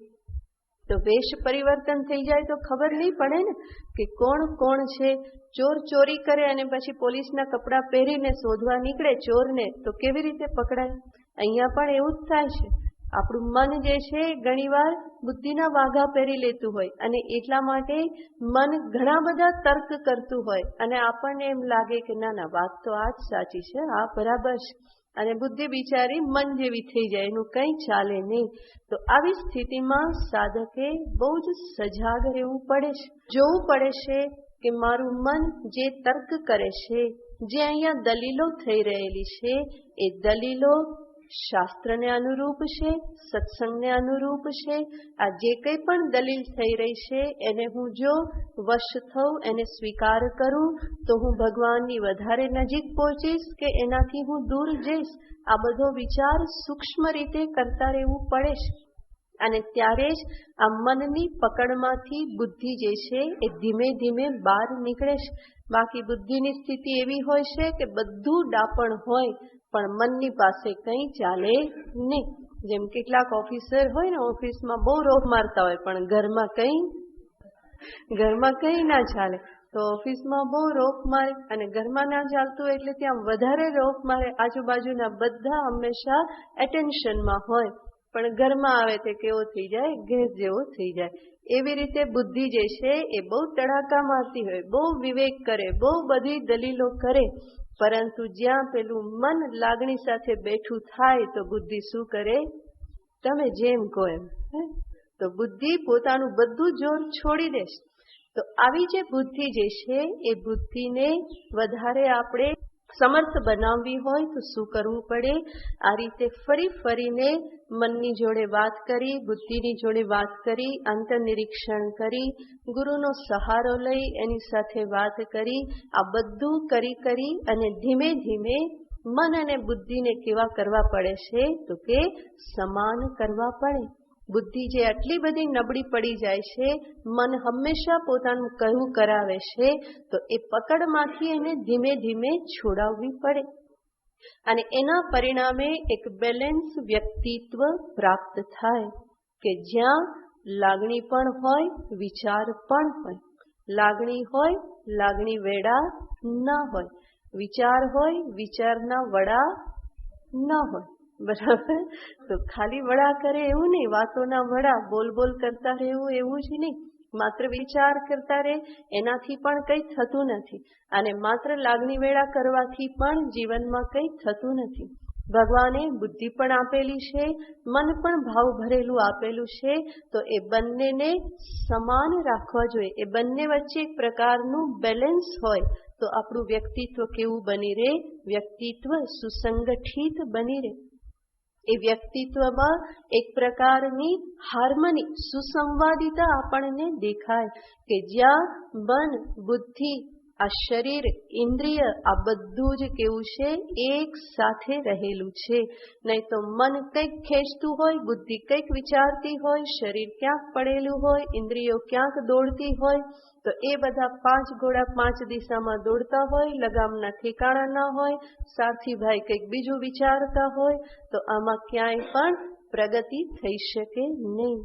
તો વેશ પરિવર્તન થઈ જાય તો ખબર નહીં પડે ને કે કોણ કોણ છે. ચોર ચોરી કરે અને પછી પોલીસના કપડાં પહેરીને શોધવા નીકળે ચોરને તો કેવી રીતે પકડાય? અહીંયા પણ એવું જ થાય છે. આપણું મન જે છે ઘણીવાર બુદ્ધિના વાઘા પહેરી લેતું હોય અને એટલા માટે મન ઘણા બધા તર્ક કરતું હોય અને આપણને એમ લાગે કે ના ના વાત તો આ જ સાચી છે, આ બરાબર છે, અને બુદ્ધિ બિચારી મન જેવી થઈ જાય, એનું કંઈ ચાલે નહીં. તો આવી સ્થિતિમાં સાધકે બહુ જ સજાગ રહેવું પડે છે. જોવું પડે છે કે મારું મન જે તર્ક કરે છે, જે અહીંયા દલીલો થઈ રહેલી છે, એ દલીલો શાસ્ત્રને અનુરૂપ છે, સત્સંગને અનુરૂપ છે. આ જે કંઈ પણ દલીલ થઈ રહી છે એને હું જો વશ થઉં, એને સ્વીકાર કરું તો હું ભગવાનની વધારે નજીક પહોંચીશ કે એનાથી હું દૂર જઈશ. આ બધો વિચાર સૂક્ષ્મ રીતે કરતા રહેવું પડે છે અને ત્યારે જ આ મનની પકડમાંથી બુદ્ધિ જે છે એ ધીમે ધીમે બહાર નીકળે છે. બાકી બુદ્ધિની સ્થિતિ એવી હોય છે કે બધું ડાપણ હોય પણ મનની પાસે કંઈ ચાલે નહીં. જેમ કેટલાક ઓફિસર હોય ને ઓફિસમાં બહુ રોફ મારતા હોય પણ ઘરમાં કંઈ ના ચાલે. તો ઓફિસમાં બહુ રોફ મારે અને ઘરમાં ના ચાલતું એટલે ત્યાં વધારે રોફ મારે. આજુબાજુના બધા હંમેશા એટેન્શનમાં હોય પણ ઘરમાં આવે તે કેવો થઈ જાય, ગેસ જેવો થઈ જાય. એવી રીતે બુદ્ધિ જે છે એ બહુ તડાકા મારતી હોય, બહુ વિવેક કરે, બહુ બધી દલીલો કરે, પરંતુ જ્યાં પેલું મન લાગણી સાથે બેઠું થાય તો બુદ્ધિ શું કરે? તમે જેમ કહો એમ. તો બુદ્ધિ પોતાનું બધું જોર છોડી દેશે. તો આવી જે બુદ્ધિ જે છે એ બુદ્ધિને વધારે આપણે સમર્થ બનાવવી હોય તો શું કરવું પડે? આ રીતે ફરી ફરીને મનની જોડે વાત કરી, બુદ્ધિની જોડે વાત કરી, અંતર્નિરીક્ષણ કરી, ગુરુનો સહારો લઈ એની સાથે વાત કરી, આ બધું કરી અને ધીમે ધીમે મન અને બુદ્ધિને કેવા કરવા પડે છે તો કે સમાન કરવા પડે. બુદ્ધિ જે આટલી બધી નબળી પડી જાય છે, મન હંમેશા પોતાનું કહેવું કરાવે છે, તો એ પકડમાંથી એને ધીમે ધીમે છોડાવવી પડે અને એના પરિણામે એક બેલેન્સ વ્યક્તિત્વ પ્રાપ્ત થાય કે જ્યાં લાગણી પણ હોય, વિચાર પણ હોય. લાગણી હોય, લાગણી વેડા ના હોય. વિચાર હોય, વિચારના વડા ના હોય. બરાબર? તો ખાલી વડા કરે એવું નહીં, વાતોના વડા બોલ બોલ કરતા રહેવું એવું જ નહીં. માત્ર વિચાર કરતા રહે એનાથી પણ કંઈ થતું નથી અને માત્ર લાગણી વેડા કરવાથી પણ જીવનમાં કંઈ થતું નથી. ભગવાને બુદ્ધિ પણ આપેલી છે, મન પણ ભાવ ભરેલું આપેલું છે, તો એ બંનેને સમાન રાખવા જોઈએ. એ બંને વચ્ચે એક પ્રકારનું બેલેન્સ હોય તો આપણું વ્યક્તિત્વ કેવું બની રહે? વ્યક્તિત્વ સુસંગઠિત બની રહે. એ વ્યક્તિત્વમાં એક પ્રકારની હાર્મની, સુસંવાદિતા આપણને દેખાય કે જ્યાં મન, બુદ્ધિ, આ શરીર, ઇન્દ્રિય, આ બધું જ કેવું છે? એક સાથે રહેલું છે. નહીં તો મન કંઈક ખેંચતું હોય, બુદ્ધિ કંઈક વિચારતી હોય, શરીર ક્યાંક પડેલું હોય, ઇન્દ્રિયો ક્યાંક દોડતી હોય, તો એ બધા 5 ઘોડા 5 દિશામાં દોડતા હોય, લગામના ઠેકાણા ના હોય, સારથીભાઈ કંઈક બીજું વિચારતા હોય, તો આમાં ક્યાંય પણ પ્રગતિ થઈ શકે નહીં.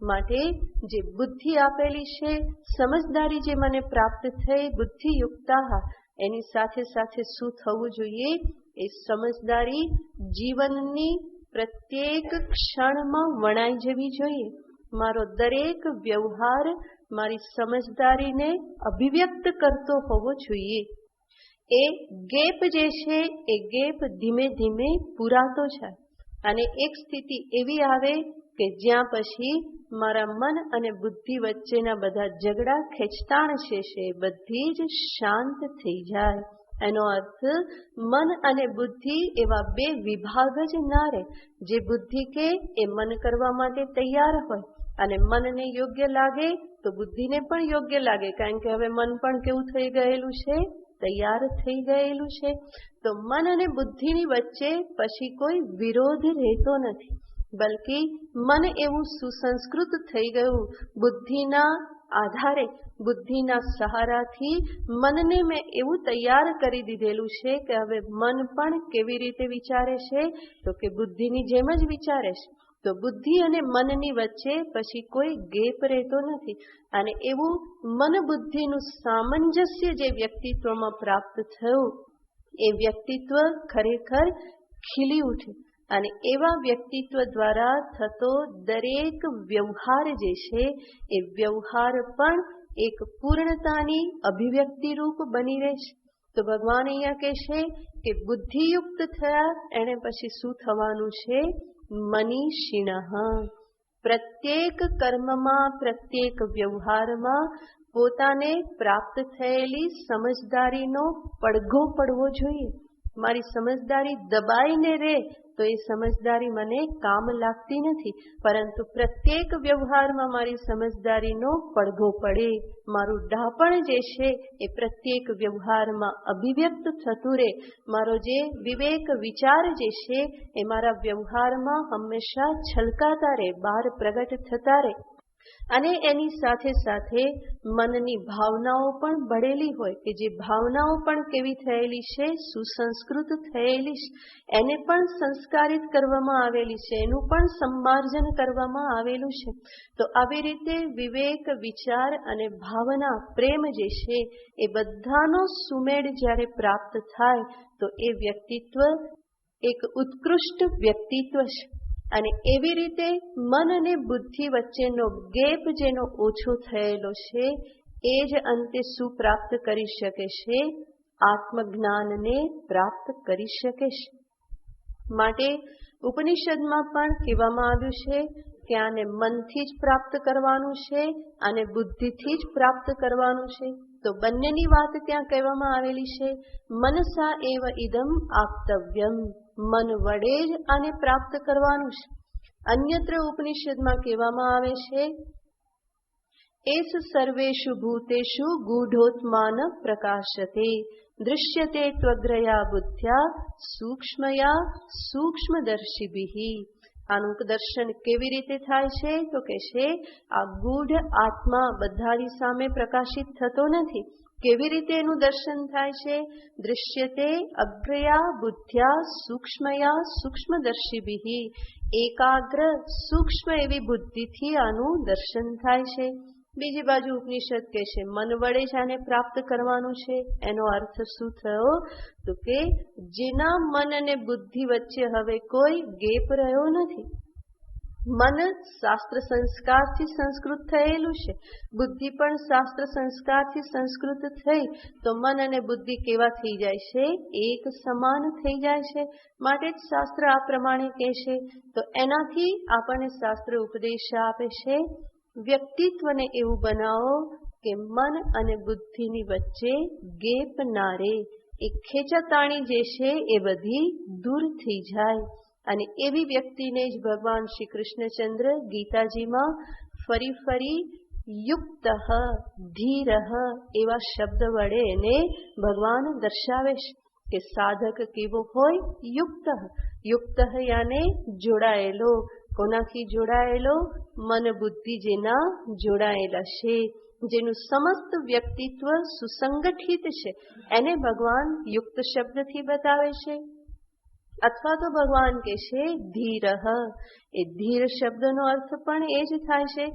માટે જે બુદ્ધિ આપેલી છે, સમજદારી જે મને પ્રાપ્ત થઈ, બુદ્ધિયુક્તા, એની સાથે સાથે શું થવું જોઈએ? એ સમજદારી જીવનની પ્રત્યેક ક્ષણમાં વણાઈ જવી જોઈએ. મારો દરેક વ્યવહાર મારી સમજદારીને અભિવ્યક્ત કરતો હોવો જોઈએ. એ ગેપ જે છે એ ગેપ ધીમે ધીમે પૂરાતો જાય અને એક સ્થિતિ એવી આવે કે જ્યાં પછી મારા મન અને બુદ્ધિ વચ્ચેના બધા ઝઘડા ખેંચતાણ છે એ બધી જ શાંત થઈ જાય. એનો અર્થ મન અને બુદ્ધિ એવા બે વિભાગ જ ના રહે. જે બુદ્ધિ કે એ મન કરવા માટે તૈયાર હોય અને મનને યોગ્ય લાગે તો બુદ્ધિને પણ યોગ્ય લાગે, કારણ કે હવે મન પણ કેવું થઈ ગયેલું છે, તૈયાર થઈ ગયેલું છે. તો મન અને બુદ્ધિની વચ્ચે પછી કોઈ વિરોધ રહેતો નથી, બલકી મન એવું સુસંસ્કૃત થઈ ગયું, બુદ્ધિના આધારે, બુદ્ધિના સહારાથી મનને મેં એવું તૈયાર કરી દીધેલું છે કે હવે મન પણ કેવી રીતે વિચારે છે, તો કે બુદ્ધિની જેમ જ વિચારે છે. તો બુદ્ધિ અને મનની વચ્ચે પછી કોઈ ગેપ રહેતો નથી. અને એવું મન બુદ્ધિનું સામંજસ્ય જે વ્યક્તિત્વમાં પ્રાપ્ત થયું, એ વ્યક્તિત્વ ખરેખર ખીલી ઉઠે. અને એવા વ્યક્તિત્વ દ્વારા થતો દરેક વ્યવહાર જે છે એ વ્યવહાર પણ એક પૂર્ણતાની અભિવ્યક્તિ રૂપ બની રહેશે. તો ભગવાન અહીંયા કહેશે કે બુદ્ધિયુક્ત થયા એને પછી શું થવાનું છે? મનીષિણઃ. પ્રત્યેક કર્મમાં, પ્રત્યેક વ્યવહારમાં પોતાને પ્રાપ્ત થયેલી સમજદારીનો પડઘો પડવો જોઈએ. મારી સમજદારી દબાઈને રહે તો એ સમજદારી મને કામ લાગતી નથી, પરંતુ પ્રત્યેક વ્યવહારમાં મારી સમજદારીનો પડઘો પડે, મારું ડાપણ જે છે એ પ્રત્યેક વ્યવહારમાં અભિવ્યક્ત થતું રહે, મારો જે વિવેક વિચાર જે છે એ મારા વ્યવહારમાં હંમેશા છલકાતા રહે, બહાર પ્રગટ થતા રહે. અને એની સાથે સાથે મનની ભાવનાઓ પણ બળેલી હોય, કે જે ભાવનાઓ પણ કેવી થયેલી છે? સુસંસ્કૃત થયેલી છે, એને પણ સંસ્કારિત કરવામાં આવેલી છે, એનું પણ સંમાર્જન કરવામાં આવેલું છે. તો આવી રીતે વિવેક, વિચાર અને ભાવના, પ્રેમ જે છે એ બધાનો સુમેળ જ્યારે પ્રાપ્ત થાય તો એ વ્યક્તિત્વ એક ઉત્કૃષ્ટ વ્યક્તિત્વ છે. અને એવી રીતે મન અને બુદ્ધિ વચ્ચેનો ગેપ જેનો ઓછો થયેલો છે એ જ અંતે શું પ્રાપ્ત કરી શકે છે? આત્મજ્ઞાનને પ્રાપ્ત કરી શકે છે. માટે ઉપનિષદમાં પણ કહેવામાં આવ્યું છે કે આને મનથી જ પ્રાપ્ત કરવાનું છે અને બુદ્ધિથી જ પ્રાપ્ત કરવાનું છે. તો બંનેની વાત ત્યાં કહેવામાં આવેલી છે. મનસા એવ ઇદમ આપ્તવ્યમ, મન વડે જ આને પ્રાપ્ત કરવાનું છે. અન્યત્ર ઉપનિષદમાં કહેવામાં આવે છે એસ સર્વેષુ ભૂતેષુ ગૂઢોત્માન પ્રકાશતે દૃશ્યતે ત્વગ્રયા બુદ્ધ્યા સૂક્ષ્મયા સૂક્ષ્મદર્શિભિઃ. આનું દર્શન કેવી રીતે થાય છે? તો કે છે આ ગૂઢ આત્મા બધાની સામે પ્રકાશિત થતો નથી. કેવી રીતે એનું દર્શન થાય છે? દૃશ્યતે અગ્રયા બુદ્ધ્યા સૂક્ષ્મયા સૂક્ષ્મદર્શિભિઃ. એકાગ્ર સૂક્ષ્મ એવી બુદ્ધિથી આનું દર્શન થાય છે. બીજી બાજુ ઉપનિષદ કહે છે મન વડે જ આને પ્રાપ્ત કરવાનું છે. એનો અર્થ શું થયો? તો કે જેના મન અને બુદ્ધિ વચ્ચે હવે કોઈ ગેપ રહ્યો નથી. મન શાસ્ત્ર સંસ્કારથી સંસ્કૃત થયેલું છે, બુદ્ધિ પણ શાસ્ત્ર સંસ્કારથી સંસ્કૃત થઈ, તો મન અને બુદ્ધિ કેવા થઈ જાય છે? એક સમાન થઈ જાય છે. માટે જ શાસ્ત્ર આ પ્રમાણે કહે છે. તો એનાથી આપણને શાસ્ત્ર ઉપદેશ આપે છે વ્યક્તિત્વને એવું બનાવો કે મન અને બુદ્ધિની વચ્ચે ગેપ ના રહે, એ ખેંચાતાણી જે છે એ બધી દૂર થઈ જાય. અને એવી વ્યક્તિને જ ભગવાન શ્રી કૃષ્ણચંદ્ર ગીતાજીમાં ફરી ફરી યુક્ત, ધીર એવા શબ્દ વડે એને ભગવાન દર્શાવે છે કે સાધક કેવો હોય? યુક્ત. યુક્ત યાને જોડાયેલો. કોનાથી જોડાયેલો? મન બુદ્ધિ જેના જોડાયેલા છે, જેનું સમસ્ત વ્યક્તિત્વ સુસંગઠિત છે, એને ભગવાન યુક્ત શબ્દથી બતાવે છે. અથવા તો ભગવાન કહે છે ધીર. એ ધીર શબ્દનો અર્થ પણ એ જ થાય છે.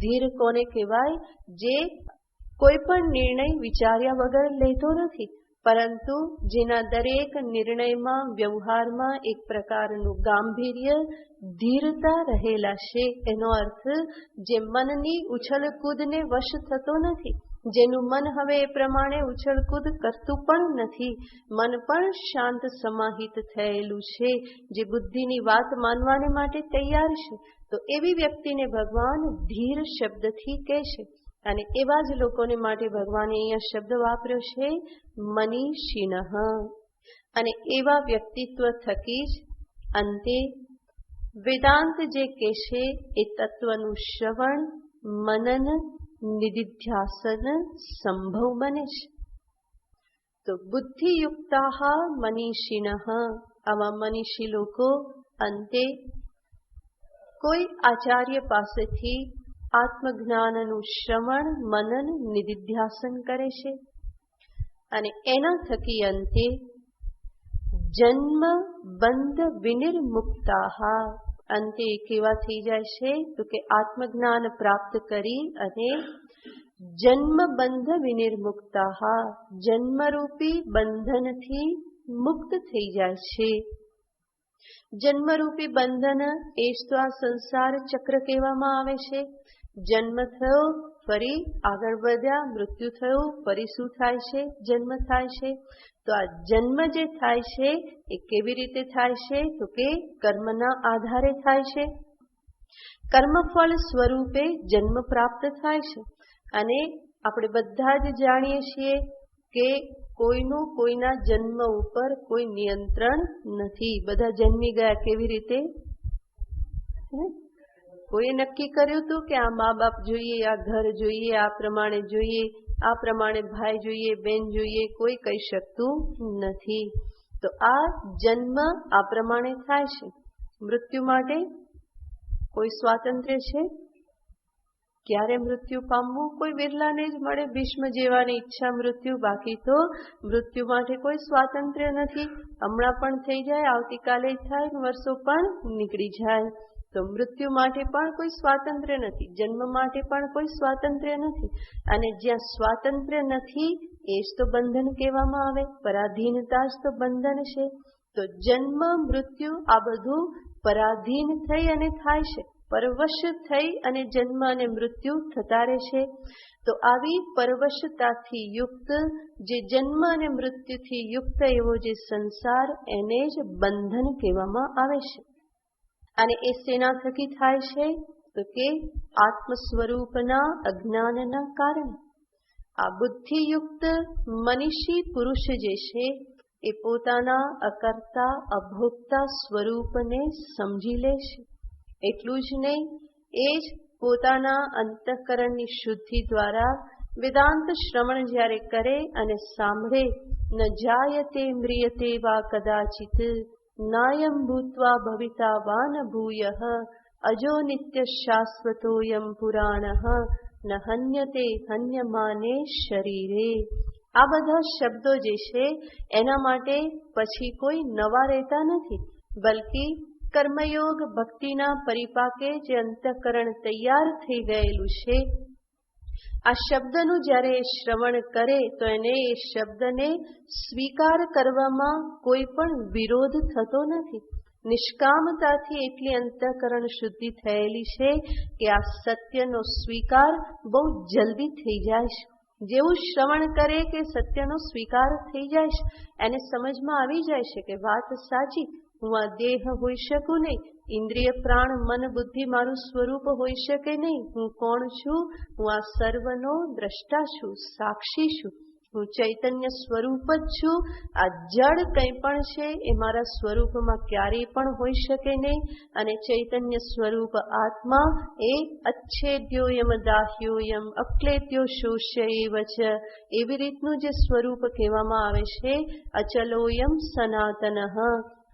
ધીર કોને કહેવાય? જે કોઈ પણ નિર્ણય વિચાર્યા વગર લેતો નથી, પરંતુ જેના દરેક નિર્ણયમાં, વ્યવહારમાં એક પ્રકારનું ગાંભીર્ય, ધીરતા રહેલા છે. એનો અર્થ જે મનની ઉછળકૂદને વશ થતો નથી, જેનું મન હવે એ પ્રમાણે ઉછળકૂદ કરતું પણ નથી, મન પણ શાંત સમાહિત થયેલું છે, જે બુદ્ધિની વાત માનવાને માટે તૈયાર છે. તો એવી વ્યક્તિને ભગવાન ધીર શબ્દથી કહે છે. અને એવા જ લોકોને માટે ભગવાને અહીંયા શબ્દ વાપર્યો છે મનીષિનઃ. અને એવા વ્યક્તિત્વ થકી જ અંતે વેદાંત જે કહેશે એ તત્વનું શ્રવણ, મનન, નિધિધ્યાસન સંભવ બને છે. તો બુદ્ધિયુક્તા મનીષિનઃ, આવા મનીષી લોકો અંતે કોઈ આચાર્ય પાસેથી આત્મજ્ઞાનનું શ્રવણ, મનન, નિધિધ્યાસન કરે છે. અને એના થકી અંતે જન્મ બંધ વિનિર્મુક્તા, અંતે કેવા થઈ જાય છે તો કે આત્મજ્ઞાન પ્રાપ્ત કરી અને જન્મ બંધ વિનિર્મુક્તા, જન્મરૂપી બંધનથી મુક્ત થઈ જાય છે. જન્મરૂપી બંધન એ જ તો આ સંસાર ચક્ર કહેવામાં આવે છે. જન્મ થયો, ફરી આગળ વધ્યા, મૃત્યુ થયું, ફરી શું થાય છે? જન્મ થાય છે. તો આ જન્મ જે થાય છે એ કેવી રીતે થાય છે તો કે કર્મના આધારે થાય છે. કર્મફળ સ્વરૂપે જન્મ પ્રાપ્ત થાય છે. અને આપણે બધા જ જાણીએ છીએ કે કોઈનું કોઈના જન્મ ઉપર કોઈ નિયંત્રણ નથી. બધા જન્મી ગયા કેવી રીતે? કોઈએ નક્કી કર્યું હતું કે આ મા બાપ જોઈએ, આ ઘર જોઈએ, આ પ્રમાણે જોઈએ, આ પ્રમાણે ભાઈ જોઈએ, બેન જોઈએ, કોઈ કહી શકતું નથી. તો આ જન્મ આ પ્રમાણે થાય છે. મૃત્યુ માટે કોઈ સ્વાતંત્ર્ય છે? ક્યારે મૃત્યુ પામવું? કોઈ વિરલાને જ મળે, ભીષ્મ જેવાની ઈચ્છા મૃત્યુ. બાકી તો મૃત્યુ માટે કોઈ સ્વાતંત્ર્ય નથી. હમણાં પણ થઈ જાય, આવતીકાલે થાય, વર્ષો પણ નીકળી જાય. તો મૃત્યુ માટે પણ કોઈ સ્વાતંત્ર્ય નથી, જન્મ માટે પણ કોઈ સ્વાતંત્ર્ય નથી. અને જ્યાં સ્વાતંત્ર્ય નથી એ જ તો બંધન કહેવામાં આવે. પરાધીનતા જ તો બંધન છે. તો જન્મ મૃત્યુ આ બધું પરાધીન થઈ અને થાય છે, પરવશ થઈ અને જન્મ અને મૃત્યુ થતા રહે છે. તો આવી પરવશતાથી યુક્ત જે જન્મ અને મૃત્યુથી યુક્ત એવો જે સંસાર, એને જ બંધન કહેવામાં આવે છે. અને એ સેના થકી થાય છે તો કે આત્મ સ્વરૂપના અજ્ઞાનના કારણે. આ બુદ્ધિયુક્ત મનીષી પુરુષ જે છે એ પોતાના અકર્તા અભોક્તા સ્વરૂપને સમજી લે છે. એટલું જ નહીં, એ જ પોતાના અંતઃકરણની શુદ્ધિ દ્વારા વેદાંત શ્રવણ જ્યારે કરે અને સાંભળે, ન જાયતે મ્રિયતે વા કદાચિત નાયમ ભૂત્વા ભવિતા વા ન ભૂયઃ અજો નિત્ય શાશ્વતોયમ પુરાણઃ ન હન્યતે હન્યમાને શરીરે. આ બધા શબ્દો જે છે એના માટે પછી કોઈ નવા રહેતા નથી, બલ્કિ કર્મયોગ ભક્તિના પરિપાકે જે અંતઃકરણ તૈયાર થઈ ગયેલું છે, આ શબ્દનું જ્યારે શ્રવણ કરે તો એને એ શબ્દને સ્વીકાર કરવામાં કોઈ પણ વિરોધ થતો નથી. નિષ્કામતાથી એટલી અંતઃકરણ શુદ્ધિ થયેલી છે કે આ સત્યનો સ્વીકાર બહુ જલ્દી થઈ જાય છે. જેવું શ્રવણ કરે કે સત્યનો સ્વીકાર થઈ જાય છે, એને સમજમાં આવી જાય છે કે વાત સાચી, હું આ દેહ હોઈ શકું નહીં, ઇન્દ્રિય પ્રાણ મન બુદ્ધિ મારું સ્વરૂપ હોઈ શકે નહીં. હું કોણ છું? હું આ સર્વનો દ્રષ્ટા છું, સાક્ષી છું. હું ચૈતન્ય સ્વરૂપ જ છું. આ જડ કંઈ પણ છે એ મારા સ્વરૂપમાં ક્યારેય પણ હોઈ શકે નહીં. અને ચૈતન્ય સ્વરૂપ આત્મા એ અચ્છેદ્યોયમ દાહ્યોયમ અક્લેદ્યો શોષ્ય એવ ચ, એવી રીતનું જે સ્વરૂપ કહેવામાં આવે છે, અચલોયમ સનાતનઃ.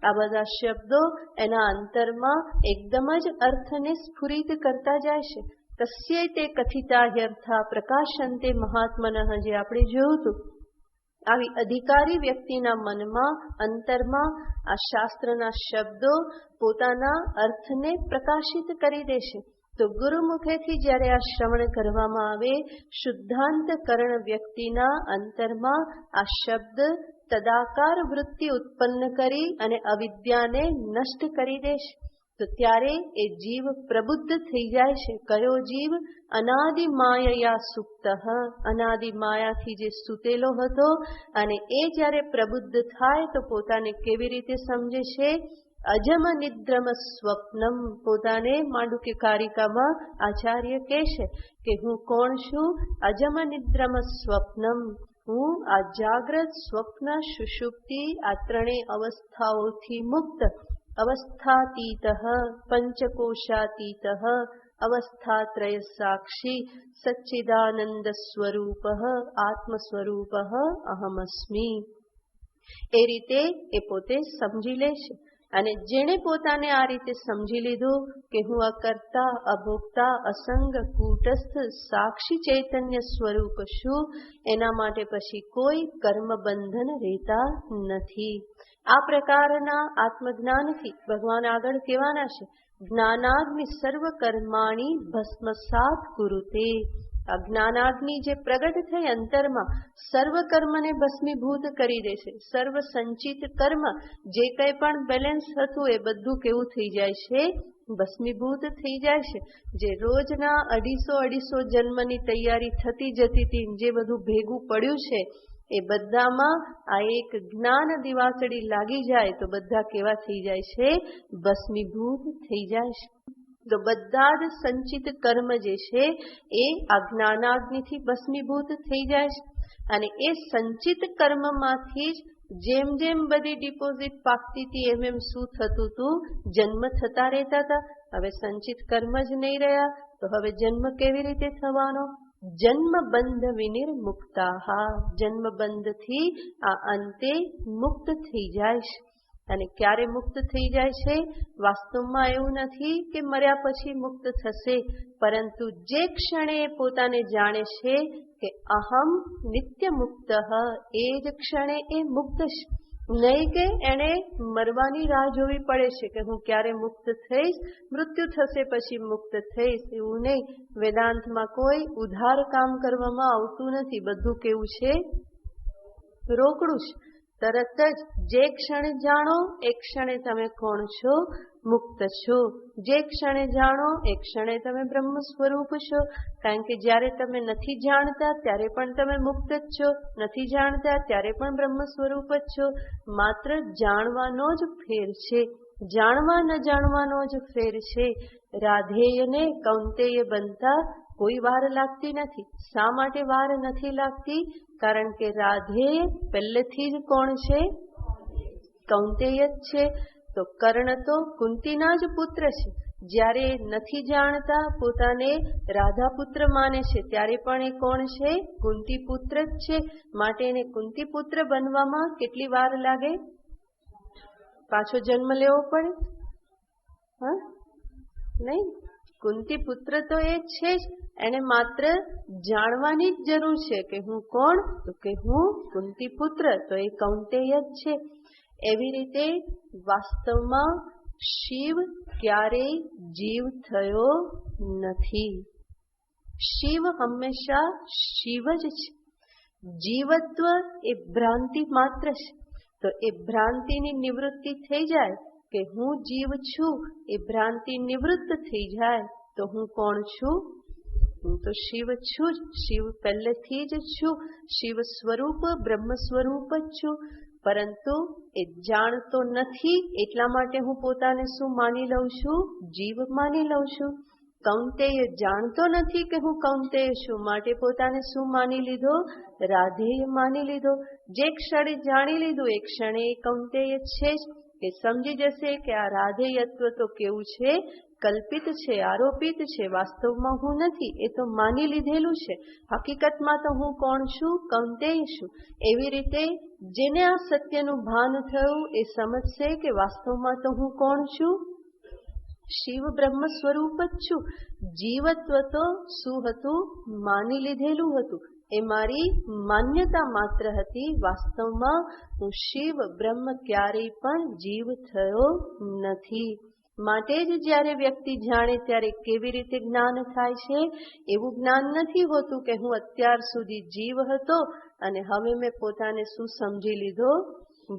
આ બધા શબ્દો એના અંતરમાં એકદમ જ અર્થને સ્ફુરિત કરતા જાય છે. કસ્ય તે કથિતા યર્થા પ્રકાશંતે મહાત્મનઃ, જે આપણે જોયું હતું. આવી અધિકારી વ્યક્તિના મનમાં અંતરમાં આ શાસ્ત્રના શબ્દો પોતાના અર્થને પ્રકાશિત કરી દેશે. તો ગુરુમુખેથી જ્યારે આ શ્રવણ કરવામાં આવે, શુદ્ધાંતકરણ વ્યક્તિના અંતરમાં આ શબ્દ તદાકાર વૃત્તિ ઉત્પન્ન કરી અને અવિદ્યાને નષ્ટ કરી દેશે. તો ત્યારે એ જીવ પ્રબુદ્ધ થઈ જાય છે. કયો જીવ? અનાદિ માયયા સુપ્તઃ, અનાદિ માયાથી જે સૂતેલો હતો, અને એ જ્યારે પ્રબુદ્ધ થાય તો પોતાને કેવી રીતે સમજે છે અજમ નિદ્રમ સ્વપ્નમ, પોતાને માંડુક્ય કારિકામાં આચાર્ય કહે છે કે હું કોણ છું? અજમ નિદ્રમ સ્વપ્નમ, હું આ જાગ્રત, સ્વપ્ન, સુષુપ્તિ આ ત્રણેય અવસ્થાઓથી મુક્ત, અવસ્થાતીત, પંચકોશાતીત, અવસ્થાત્રય સાક્ષી, સચ્ચિદાનંદ સ્વરૂપ, આત્મ સ્વરૂપ અહમસ્મી. એ રીતે એ પોતે સમજી લે છે. અને જેણે પોતાને આ રીતે સમજી લીધું કે હું અકર્તા, અભોક્તા, અસંગ, કૂટસ્થ, સાક્ષી ચૈતન્ય સ્વરૂપ છું, એના માટે પછી કોઈ કર્મ બંધન રહેતા નથી. આ પ્રકારના આત્મજ્ઞાનથી ભગવાન આગળ કહેવાના છે, જ્ઞાનાગ્નિ સર્વ કર્માણી ભસ્મસાત કુરુતે. આ જ્ઞાનાગ્નિ જે પ્રગટ થઈ અંતરમાં સર્વ કર્મને ભસ્મીભૂત કરી દે છે. સર્વ સંચિત કર્મ, જે કંઈ પણ બેલેન્સ હતું એ બધું કેવું થઈ જાય છે? ભસ્મીભૂત થઈ જાય છે. જે રોજના 250 જન્મની તૈયારી થતી જતી હતી, જે બધું ભેગું પડ્યું છે, એ બધામાં આ એક જ્ઞાન દિવાસળી લાગી જાય તો બધા કેવા થઈ જાય છે? ભસ્મીભૂત થઈ જાય છે. તો બધા જ સંચિત કર્મ જે છે એ આ જ્ઞાનાગ્નિથી ભસ્મીભૂત થઈ જાય છે. અને એ સંચિત કર્મમાંથી જ જેમ જેમ બધી ડિપોઝિટ પાકતી હતી એમ એમ શું થતું હતું? જન્મ થતા રહેતા હતા. હવે સંચિત કર્મ જ નહીં રહ્યા તો હવે જન્મ કેવી રીતે થવાનો? જન્મ બંધ વિનિર્મુક્તા, જન્મ બંધથી આ અંતે મુક્ત થઈ જાય છે. અને ક્યારે મુક્ત થઈ જાય છે? વાસ્તવમાં એવું નથી કે મર્યા પછી મુક્ત થશે, પરંતુ જે ક્ષણે પોતાને જાણે છે કે અહમ નિત્ય મુક્ત, એ જ ક્ષણે એ મુક્ત છે. નહીં કે એને મરવાની રાહ જોવી પડે છે કે હું ક્યારે મુક્ત થઈશ, મૃત્યુ થશે પછી મુક્ત થઈશ, એવું નહીં. વેદાંતમાં કોઈ ઉધાર કામ કરવામાં આવતું નથી. બધું કેવું છે? રોકડું છે. તરત જ જે ક્ષણે જાણો એ ક્ષણે તમે કોણ છો? મુક્ત છો. જે ક્ષણે જાણો એ ક્ષણે તમે બ્રહ્મ સ્વરૂપ છો. કારણ કે જ્યારે તમે નથી જાણતા ત્યારે પણ તમે મુક્ત જ છો, નથી જાણતા ત્યારે પણ બ્રહ્મ સ્વરૂપ જ છો. માત્ર જાણવાનો જ ફેર છે, જાણવા ન જાણવાનો જ ફેર છે. રાધેયને કૌંતેય બનતા કોઈ વાર લાગતી નથી. શા માટે વાર નથી લાગતી? કારણ કે રાધેય પહેલેથી જ કોણ છે? કૌંતેય જ છે. તો કર્ણ તો કુંતીના જ પુત્ર છે. જ્યારે નથી જાણતા પોતાને રાધા પુત્ર માને છે ત્યારે પણ એ કોણ છે? કુંતી પુત્ર જ છે. માટે એને કુંતી પુત્ર બનવામાં કેટલી વાર લાગે? પાછો જન્મ લેવો પડે? હા, નહીં. કુંતી પુત્ર તો એ છે જ. એને માત્ર જાણવાની જ જરૂર છે કે હું કોણ? તો કે હું કુંતી પુત્ર. તો એ કૌંતેય જ છે. એવી રીતે વાસ્તવમાં શિવ ક્યારેય જીવ થયો નથી. શિવ હંમેશા શિવ જ છે. જીવત્વ એ ભ્રાંતિ માત્ર છે. તો એ ભ્રાંતિની નિવૃત્તિ થઈ જાય કે હું જીવ છું, એ ભ્રાંતિ નિવૃત્ત થઈ જાય તો હું કોણ છું? હું તો શિવ છું જ. શિવ પહેલેથી જ છું. શિવ સ્વરૂપ, બ્રહ્મ સ્વરૂપ જ છું. પરંતુ એ જાણતો નથી એટલા માટે હું પોતાને શું માની લઉં છું? જીવ માની લઉં છું. કૌંતેય જાણતો નથી કે હું કૌંતેય છું, માટે પોતાને શું માની લીધો? રાધેય માની લીધો. જે ક્ષણે જાણી લીધું એ ક્ષણે કૌંતેય છે જ. એ સમજી જશે કે આ રાધેયત્વ તો કેવું છે? કલ્પિત છે, આરોપિત છે. વાસ્તવમાં હું નથી, એ તો માની લીધેલું છે. હકીકતમાં તો હું કોણ છું? કૌંતેય છું. એવી રીતે જેને આ સત્યનું ભાન થયું એ સમજશે કે વાસ્તવમાં તો હું કોણ છું? શિવ બ્રહ્મ સ્વરૂપ જ છું. જીવત્વ તો શું હતું? માની લીધેલું હતું. એ મારી માન્યતા માત્ર હતી. વાસ્તવમાં હું શિવ બ્રહ્મ ક્યારેય પણ જીવ થયો નથી. માટે જ જ્યારે વ્યક્તિ જાણે ત્યારે કેવી રીતે જ્ઞાન થાય છે? એવું જ્ઞાન નથી હોતું કે હું અત્યાર સુધી જીવ હતો અને હવે મેં પોતાને શું સમજી લીધો?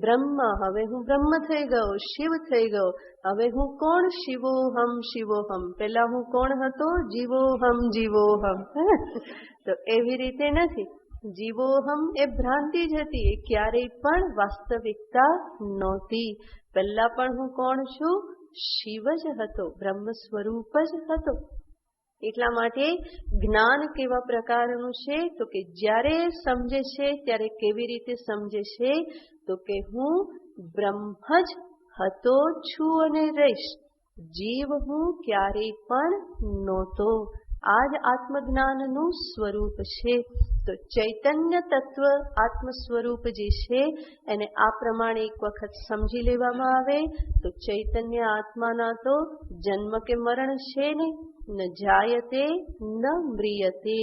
બ્રહ્મ. હવે હું બ્રહ્મ થઈ ગયો, શિવ થઈ ગયો. હવે હું કોણ? શિવોહમ શિવોહમ. પેલા હું કોણ હતો? જીવોહમ જીવોહમ. તો એવી રીતે નથી. જીવોહમ એ ભ્રાંતિ જ હતી, એ ક્યારેય પણ વાસ્તવિકતા નહોતી. પહેલા પણ હું કોણ છું? શિવ જ હતો, બ્રહ્મ સ્વરૂપ જ હતો. એટલા માટે જ્ઞાન કેવા પ્રકારનું છે? તો કે જ્યારે સમજે છે ત્યારે કેવી રીતે સમજે છે? તો કે હું બ્રહ્મ જ હતો, છું અને રહીશ. જીવ હું ક્યારેય પણ નહોતો. આ જ આત્મજ્ઞાનનું સ્વરૂપ છે. તો ચૈતન્ય તત્વ આત્મ સ્વરૂપ જે છે એને આ પ્રમાણે એક વખત સમજી લેવામાં આવે તો ચૈતન્ય આત્માના તો જન્મ કે મરણ છે નહીં, ન જાયતે ન મ્રિયતે.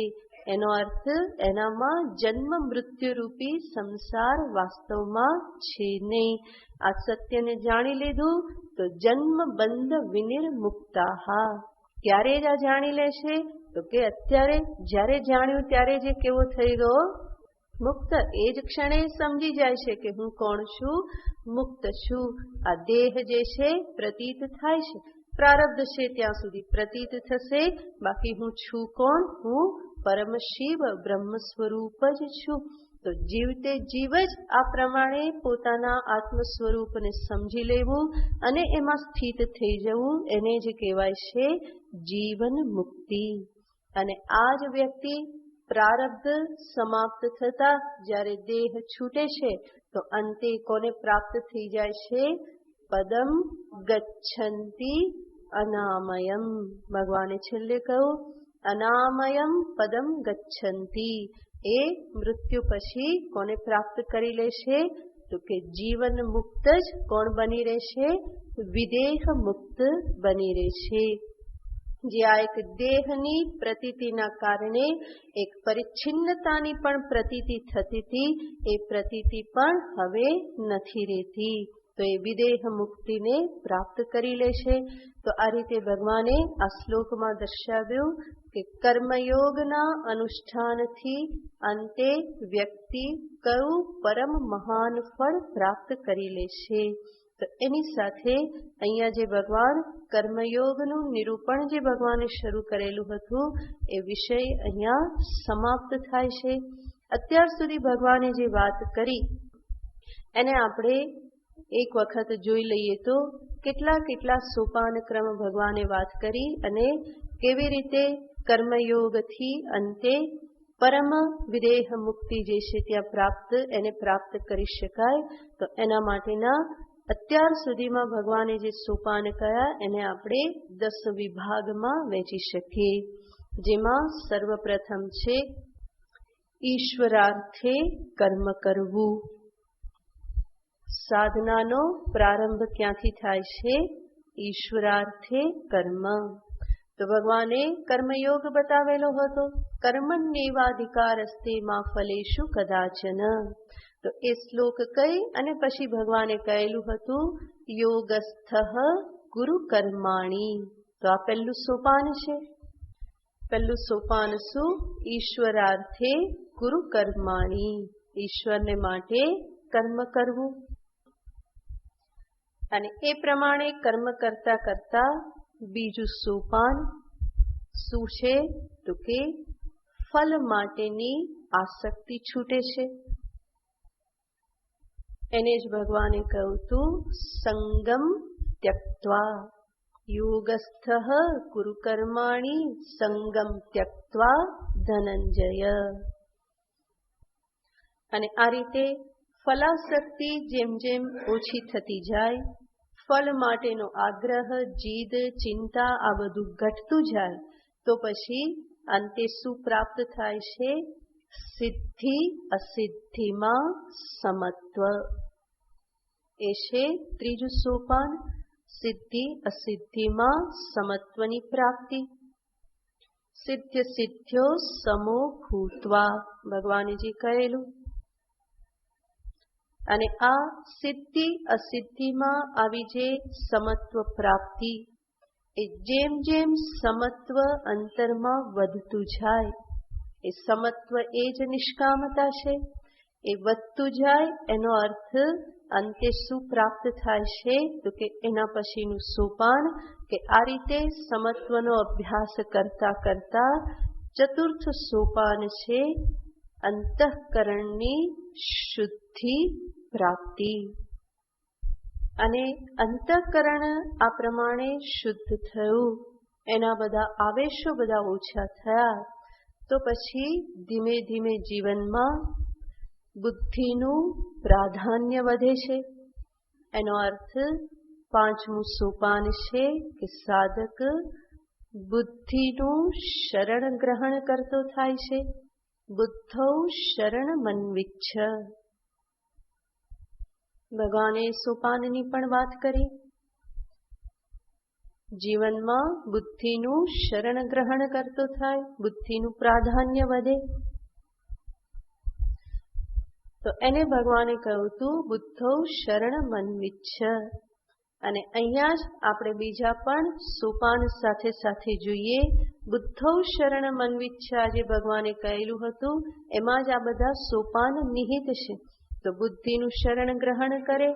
એનો અર્થ એનામાં જન્મ મૃત્યુ રૂપી સંસાર વાસ્તવમાં છે નહીં. આ સત્યને જાણી લીધું તો જન્મ બંધ વિનિર્મુક્તાહા. ક્યારે જ આ જાણી લેશે? તો કે અત્યારે જ્યારે જાણ્યું ત્યારે જે કેવો થઈ ગયો? મુક્ત. એ જ ક્ષણે સમજી જાય છે કે હું કોણ છું? મુક્ત છું. આ દેહ જે છે પ્રતીત થાય છે, પ્રારબ્ધ છે ત્યાં સુધી પ્રતીત થશે. બાકી હું છું કોણ? હું પરમ શિવ બ્રહ્મ સ્વરૂપ જ છું. તો જીવતે જીવ જ આ પ્રમાણે પોતાના આત્મ સ્વરૂપને સમજી લેવું અને એમાં સ્થિત થઈ જવું, એને જ કહેવાય છે જીવન મુક્તિ. અને આ જ વ્યક્તિ પ્રારબ્ધ સમાપ્ત થતા જ્યારે દેહ છૂટે છે તો અંતે કોને પ્રાપ્ત થઈ જાય છે? પદમ ગચ્છન્તિ અનામયમ. ભગવાને છેલ્લે કહ્યું અનામયમ પદમ ગચ્છન્તિ. એ મૃત્યુ પછી કોને પ્રાપ્ત કરી લેશે? તો કે જીવન મુક્ત જ કોણ બની રહેશે? વિદેહ મુક્ત બની રહેશે. જે આ એક દેહની પ્રતીતિના કારણે એક પરિચ્છિન્નતાની પણ પ્રતીતિ થતી હતી, એ પ્રતીતિ પણ હવે નથી રહેતી. તો એ વિદેહ મુક્તિને પ્રાપ્ત કરી લેશે. તો આ રીતે ભગવાને આ શ્લોકમાં દર્શાવ્યું કે કર્મયોગના અનુષ્ઠાનથી અંતે વ્યક્તિ કયું પરમ મહાન ફળ પ્રાપ્ત કરી લેશે. તો એની સાથે અહીંયા જે ભગવાન કર્મયોગનું નિરૂપણ જે ભગવાને શરૂ કરેલું હતું એ વિષય અહીંયા સમાપ્ત થાય છે. અત્યાર સુધી ભગવાને જે વાત કરી એને આપણે એક વખત જોઈ લઈએ તો કેટલા સોપાન ક્રમ ભગવાને વાત કરી અને કેવી રીતે કર્મયોગથી અંતે પરમ વિદેહ મુક્તિ જે છે ત્યાં એને પ્રાપ્ત કરી શકાય. તો એના માટેના અત્યાર સુધીમાં ભગવાને જે સોપાન કયા એને આપણે 10 વિભાગમાં વહેંચી શકીએ. જેમાં સર્વપ્રથમ છે ઈશ્વરાર્થે કર્મ કરવું. સાધનાનો પ્રારંભ ક્યાંથી થાય છે? ઈશ્વરાર્થે કર્મ. તો ભગવાને કર્મયોગ બતાવેલો હતો. કર્મણ્યેવાધિકારસ્તે મા ફલેષુ કદાચન. તો એ શ્લોક કહી અને પછી ભગવાને કહેલું હતું યોગસ્થ ગુરુ કર્માણી. તો આ પહેલું સોપાન છે. પહેલું સોપાન શું? ઈશ્વરાર્થે ગુરુ કર્માણી. ઈશ્વરને માટે કર્મ કરવું. અને એ પ્રમાણે કર્મ કરતા કરતા બીજું સોપાન શું છે? તો કે ફલ માટેની આસક્તિ છૂટે છે. એને જ ભગવાને કહ્યું હતું સંગમ ત્યક્ત્વા. યોગસ્થ ગુરુ કર્માણી સંગમ ત્યક્ત્વા ધનંજય. અને આ રીતે ફલાસક્તિ જેમ જેમ ઓછી થતી જાય, ફલ માટેનો આગ્રહ, જીદ, ચિંતા આ બધું ઘટતું જાય તો પછી અંતે શું પ્રાપ્ત થાય છે? સિદ્ધિ અસિદ્ધિમાં સમત્વ. એ છે ત્રીજું સોપાન. સિદ્ધિ અસિદ્ધિમાં સમત્વની પ્રાપ્તિ. સિદ્ધ સિદ્ધ્યો સમો ભૂત્વા. ભગવાને જે કહેલું. અને આ સિદ્ધિ અસિદ્ધિમાં આવી જે સમત્વ પ્રાપ્તિ, એ જેમ જેમ સમત્વ અંતરમાં વધતું જાય, એ સમત્વ એ જ નિષ્કામતા છે, એ વધતું જાય. એનો અર્થ અંતે શું પ્રાપ્ત થાય છે? તો કે એના પછીનું સોપાન કે આ રીતે સમત્વનો અભ્યાસ કરતા કરતા ચતુર્થ સોપાન છે અંતઃકરણની શુદ્ધિ પ્રાપ્તિ. અને અંતઃકરણ આ પ્રમાણે શુદ્ધ થયું, એના બધા આવેશો બધા ઓછા થયા, તો પછી ધીમે ધીમે જીવનમાં બુદ્ધિનું પ્રાધાન્ય વધે છે. એનો અર્થ પાંચમું સોપાન છે કે સાધક બુદ્ધિનું શરણ ગ્રહણ કરતો થાય છે. બુદ્ધૌ શરણ મન્વિચ્છ. ભગવાને સોપાનની પણ વાત કરી. જીવનમાં બુદ્ધિનું શરણ ગ્રહણ કરતો થાય, બુદ્ધિનું પ્રાધાન્ય વધે. તો એને ભગવાને કહ્યું હતું બુદ્ધૌ શરણ મન્વિચ્છ. અને અહીંયા જ આપણે બીજા પણ સોપાન સાથે સાથે જોઈએ. બુદ્ધૌ શરણ મન્વિચ્છ જે ભગવાને કહેલું હતું એમાં જ આ બધા સોપાન નિહિત છે. તો બુદ્ધિનું શરણ ગ્રહણ કરે,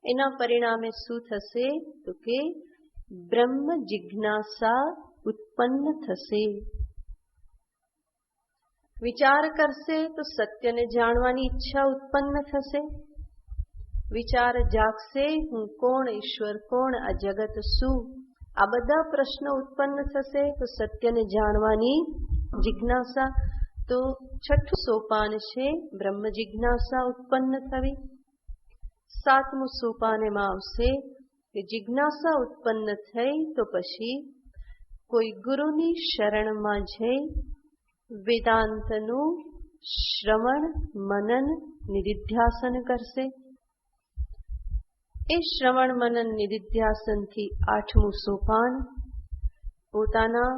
એના પરિણામે શું થશે? તો કે બ્રહ્મ જિજ્ઞાસા ઉત્પન્ન થશે. વિચાર કરશે તો સત્યને જાણવાની ઈચ્છા ઉત્પન્ન થશે. વિચાર જાગશે, હું કોણ, ઈશ્વર કોણ, આ જગત શું, આ બધા પ્રશ્નો ઉત્પન્ન થશે. તો સત્યને જાણવાની જિજ્ઞાસા. તો છઠ્ઠું સોપાન છે બ્રહ્મ જિજ્ઞાસા ઉત્પન્ન થવી. સાતમું સોપાન એમાં આવશે કે જિજ્ઞાસા ઉત્પન્ન થઈ તો પછી કોઈ ગુરુની શરણમાં જઈ વેદાંતનું શ્રવણ મનન નિધિધ્યાસન કરશે. એ શ્રવણ મનન નિધિધ્યાસનથી આઠમું સોપાન પોતાના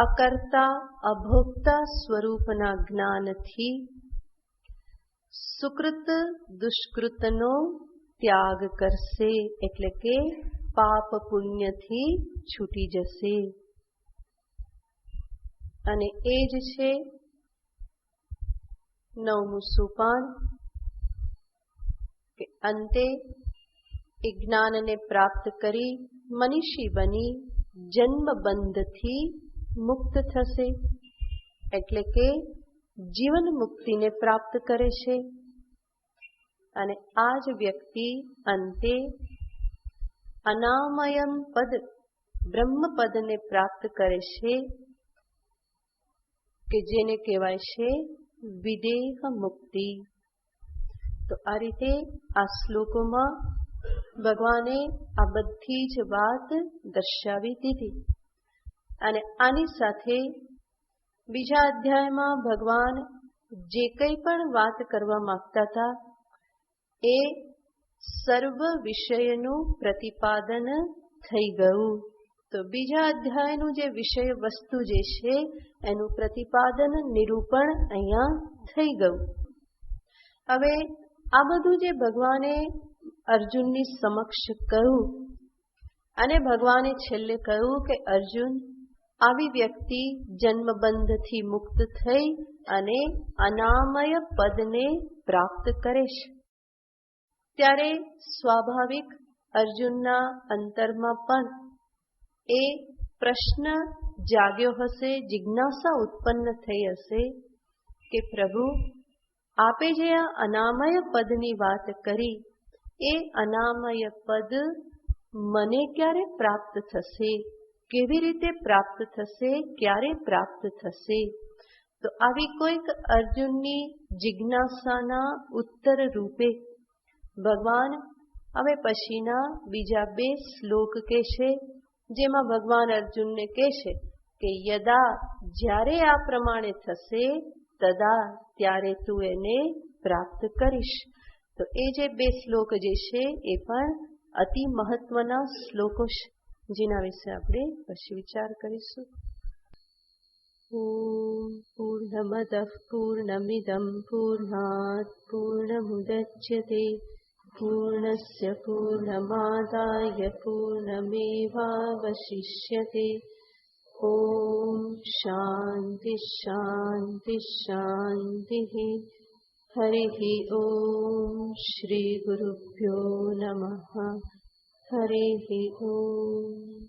અકર્તા અભોક્તા સ્વરૂપના જ્ઞાનથી સુકૃત દુષ્કૃતનો ત્યાગ કરશે. એટલે કે પાપ પુણ્યથી છૂટી જશે. અને એ જ છે નવમું સોપાન કે અંતે એ જ્ઞાનને પ્રાપ્ત કરી મનીષી બની જન્મ બંધથી મુક્ત થશે. એટલે કે જીવન મુક્તિને પ્રાપ્ત કરે છે. અને આ જ વ્યક્તિ અંતે અનામયમ પદ બ્રહ્મ પદને પ્રાપ્ત કરે છે કે જેને કહેવાય છે વિદેહ મુક્તિ. તો આ રીતે આ શ્લોકોમાં ભગવાને આ બધી જ વાત દર્શાવી દીધી. અને આની સાથે બીજા અધ્યાયમાં ભગવાન જે કંઈ પણ વાત કરવા માંગતા હતા એ સર્વ વિષયનું પ્રતિપાદન થઈ ગયું. તો બીજા અધ્યાયનું જે વિષય વસ્તુ જે છે એનું પ્રતિપાદન નિરૂપણ અહીંયા થઈ ગયું. હવે આ બધું જે ભગવાને અર્જુનની સમક્ષ કહ્યું અને ભગવાને છેલ્લે કહ્યું કે અર્જુન આવી વ્યક્તિ જન્મબંધથી મુક્ત થઈ અને અનામય પદને પ્રાપ્ત કરે છે. ત્યારે સ્વાભાવિક અર્જુનના અંતરમાં પણ એ પ્રશ્ન જાગ્યો હશે, જિજ્ઞાસા ઉત્પન્ન થઈ હશે કે પ્રભુ આપે જે આ અનામય પદની વાત કરી એ અનામય પદ મને ક્યારે પ્રાપ્ત થશે, કેવી રીતે પ્રાપ્ત થશે, ક્યારે પ્રાપ્ત થશે? તો આવી કોઈક અર્જુનની જિજ્ઞાસાના ઉત્તર રૂપે ભગવાન હવે પછીના બીજા 2 શ્લોક કહેશે, જેમાં ભગવાન અર્જુનને કહેશે કે યદા જ્યારે આ પ્રમાણે થશે તદા ત્યારે તું એને પ્રાપ્ત કરીશ. તો એ જે 2 શ્લોક જે છે એ પણ અતિ મહત્વના શ્લોકો છે, જેના વિશે આપણે પછી વિચાર કરીશું. ઓમ પૂર્ણમદઃ પૂર્ણમિદં પૂર્ણાત પૂર્ણમુદચ્યતે પૂર્ણસ્ય પૂર્ણમાદાય પૂર્ણમેવાવશિષ્યતે. ઓમ શાંતિ શાંતિ શાંતિ. હરિ ઓમ શ્રી ગુરુભ્યો નમઃ. હરિ ઓમ.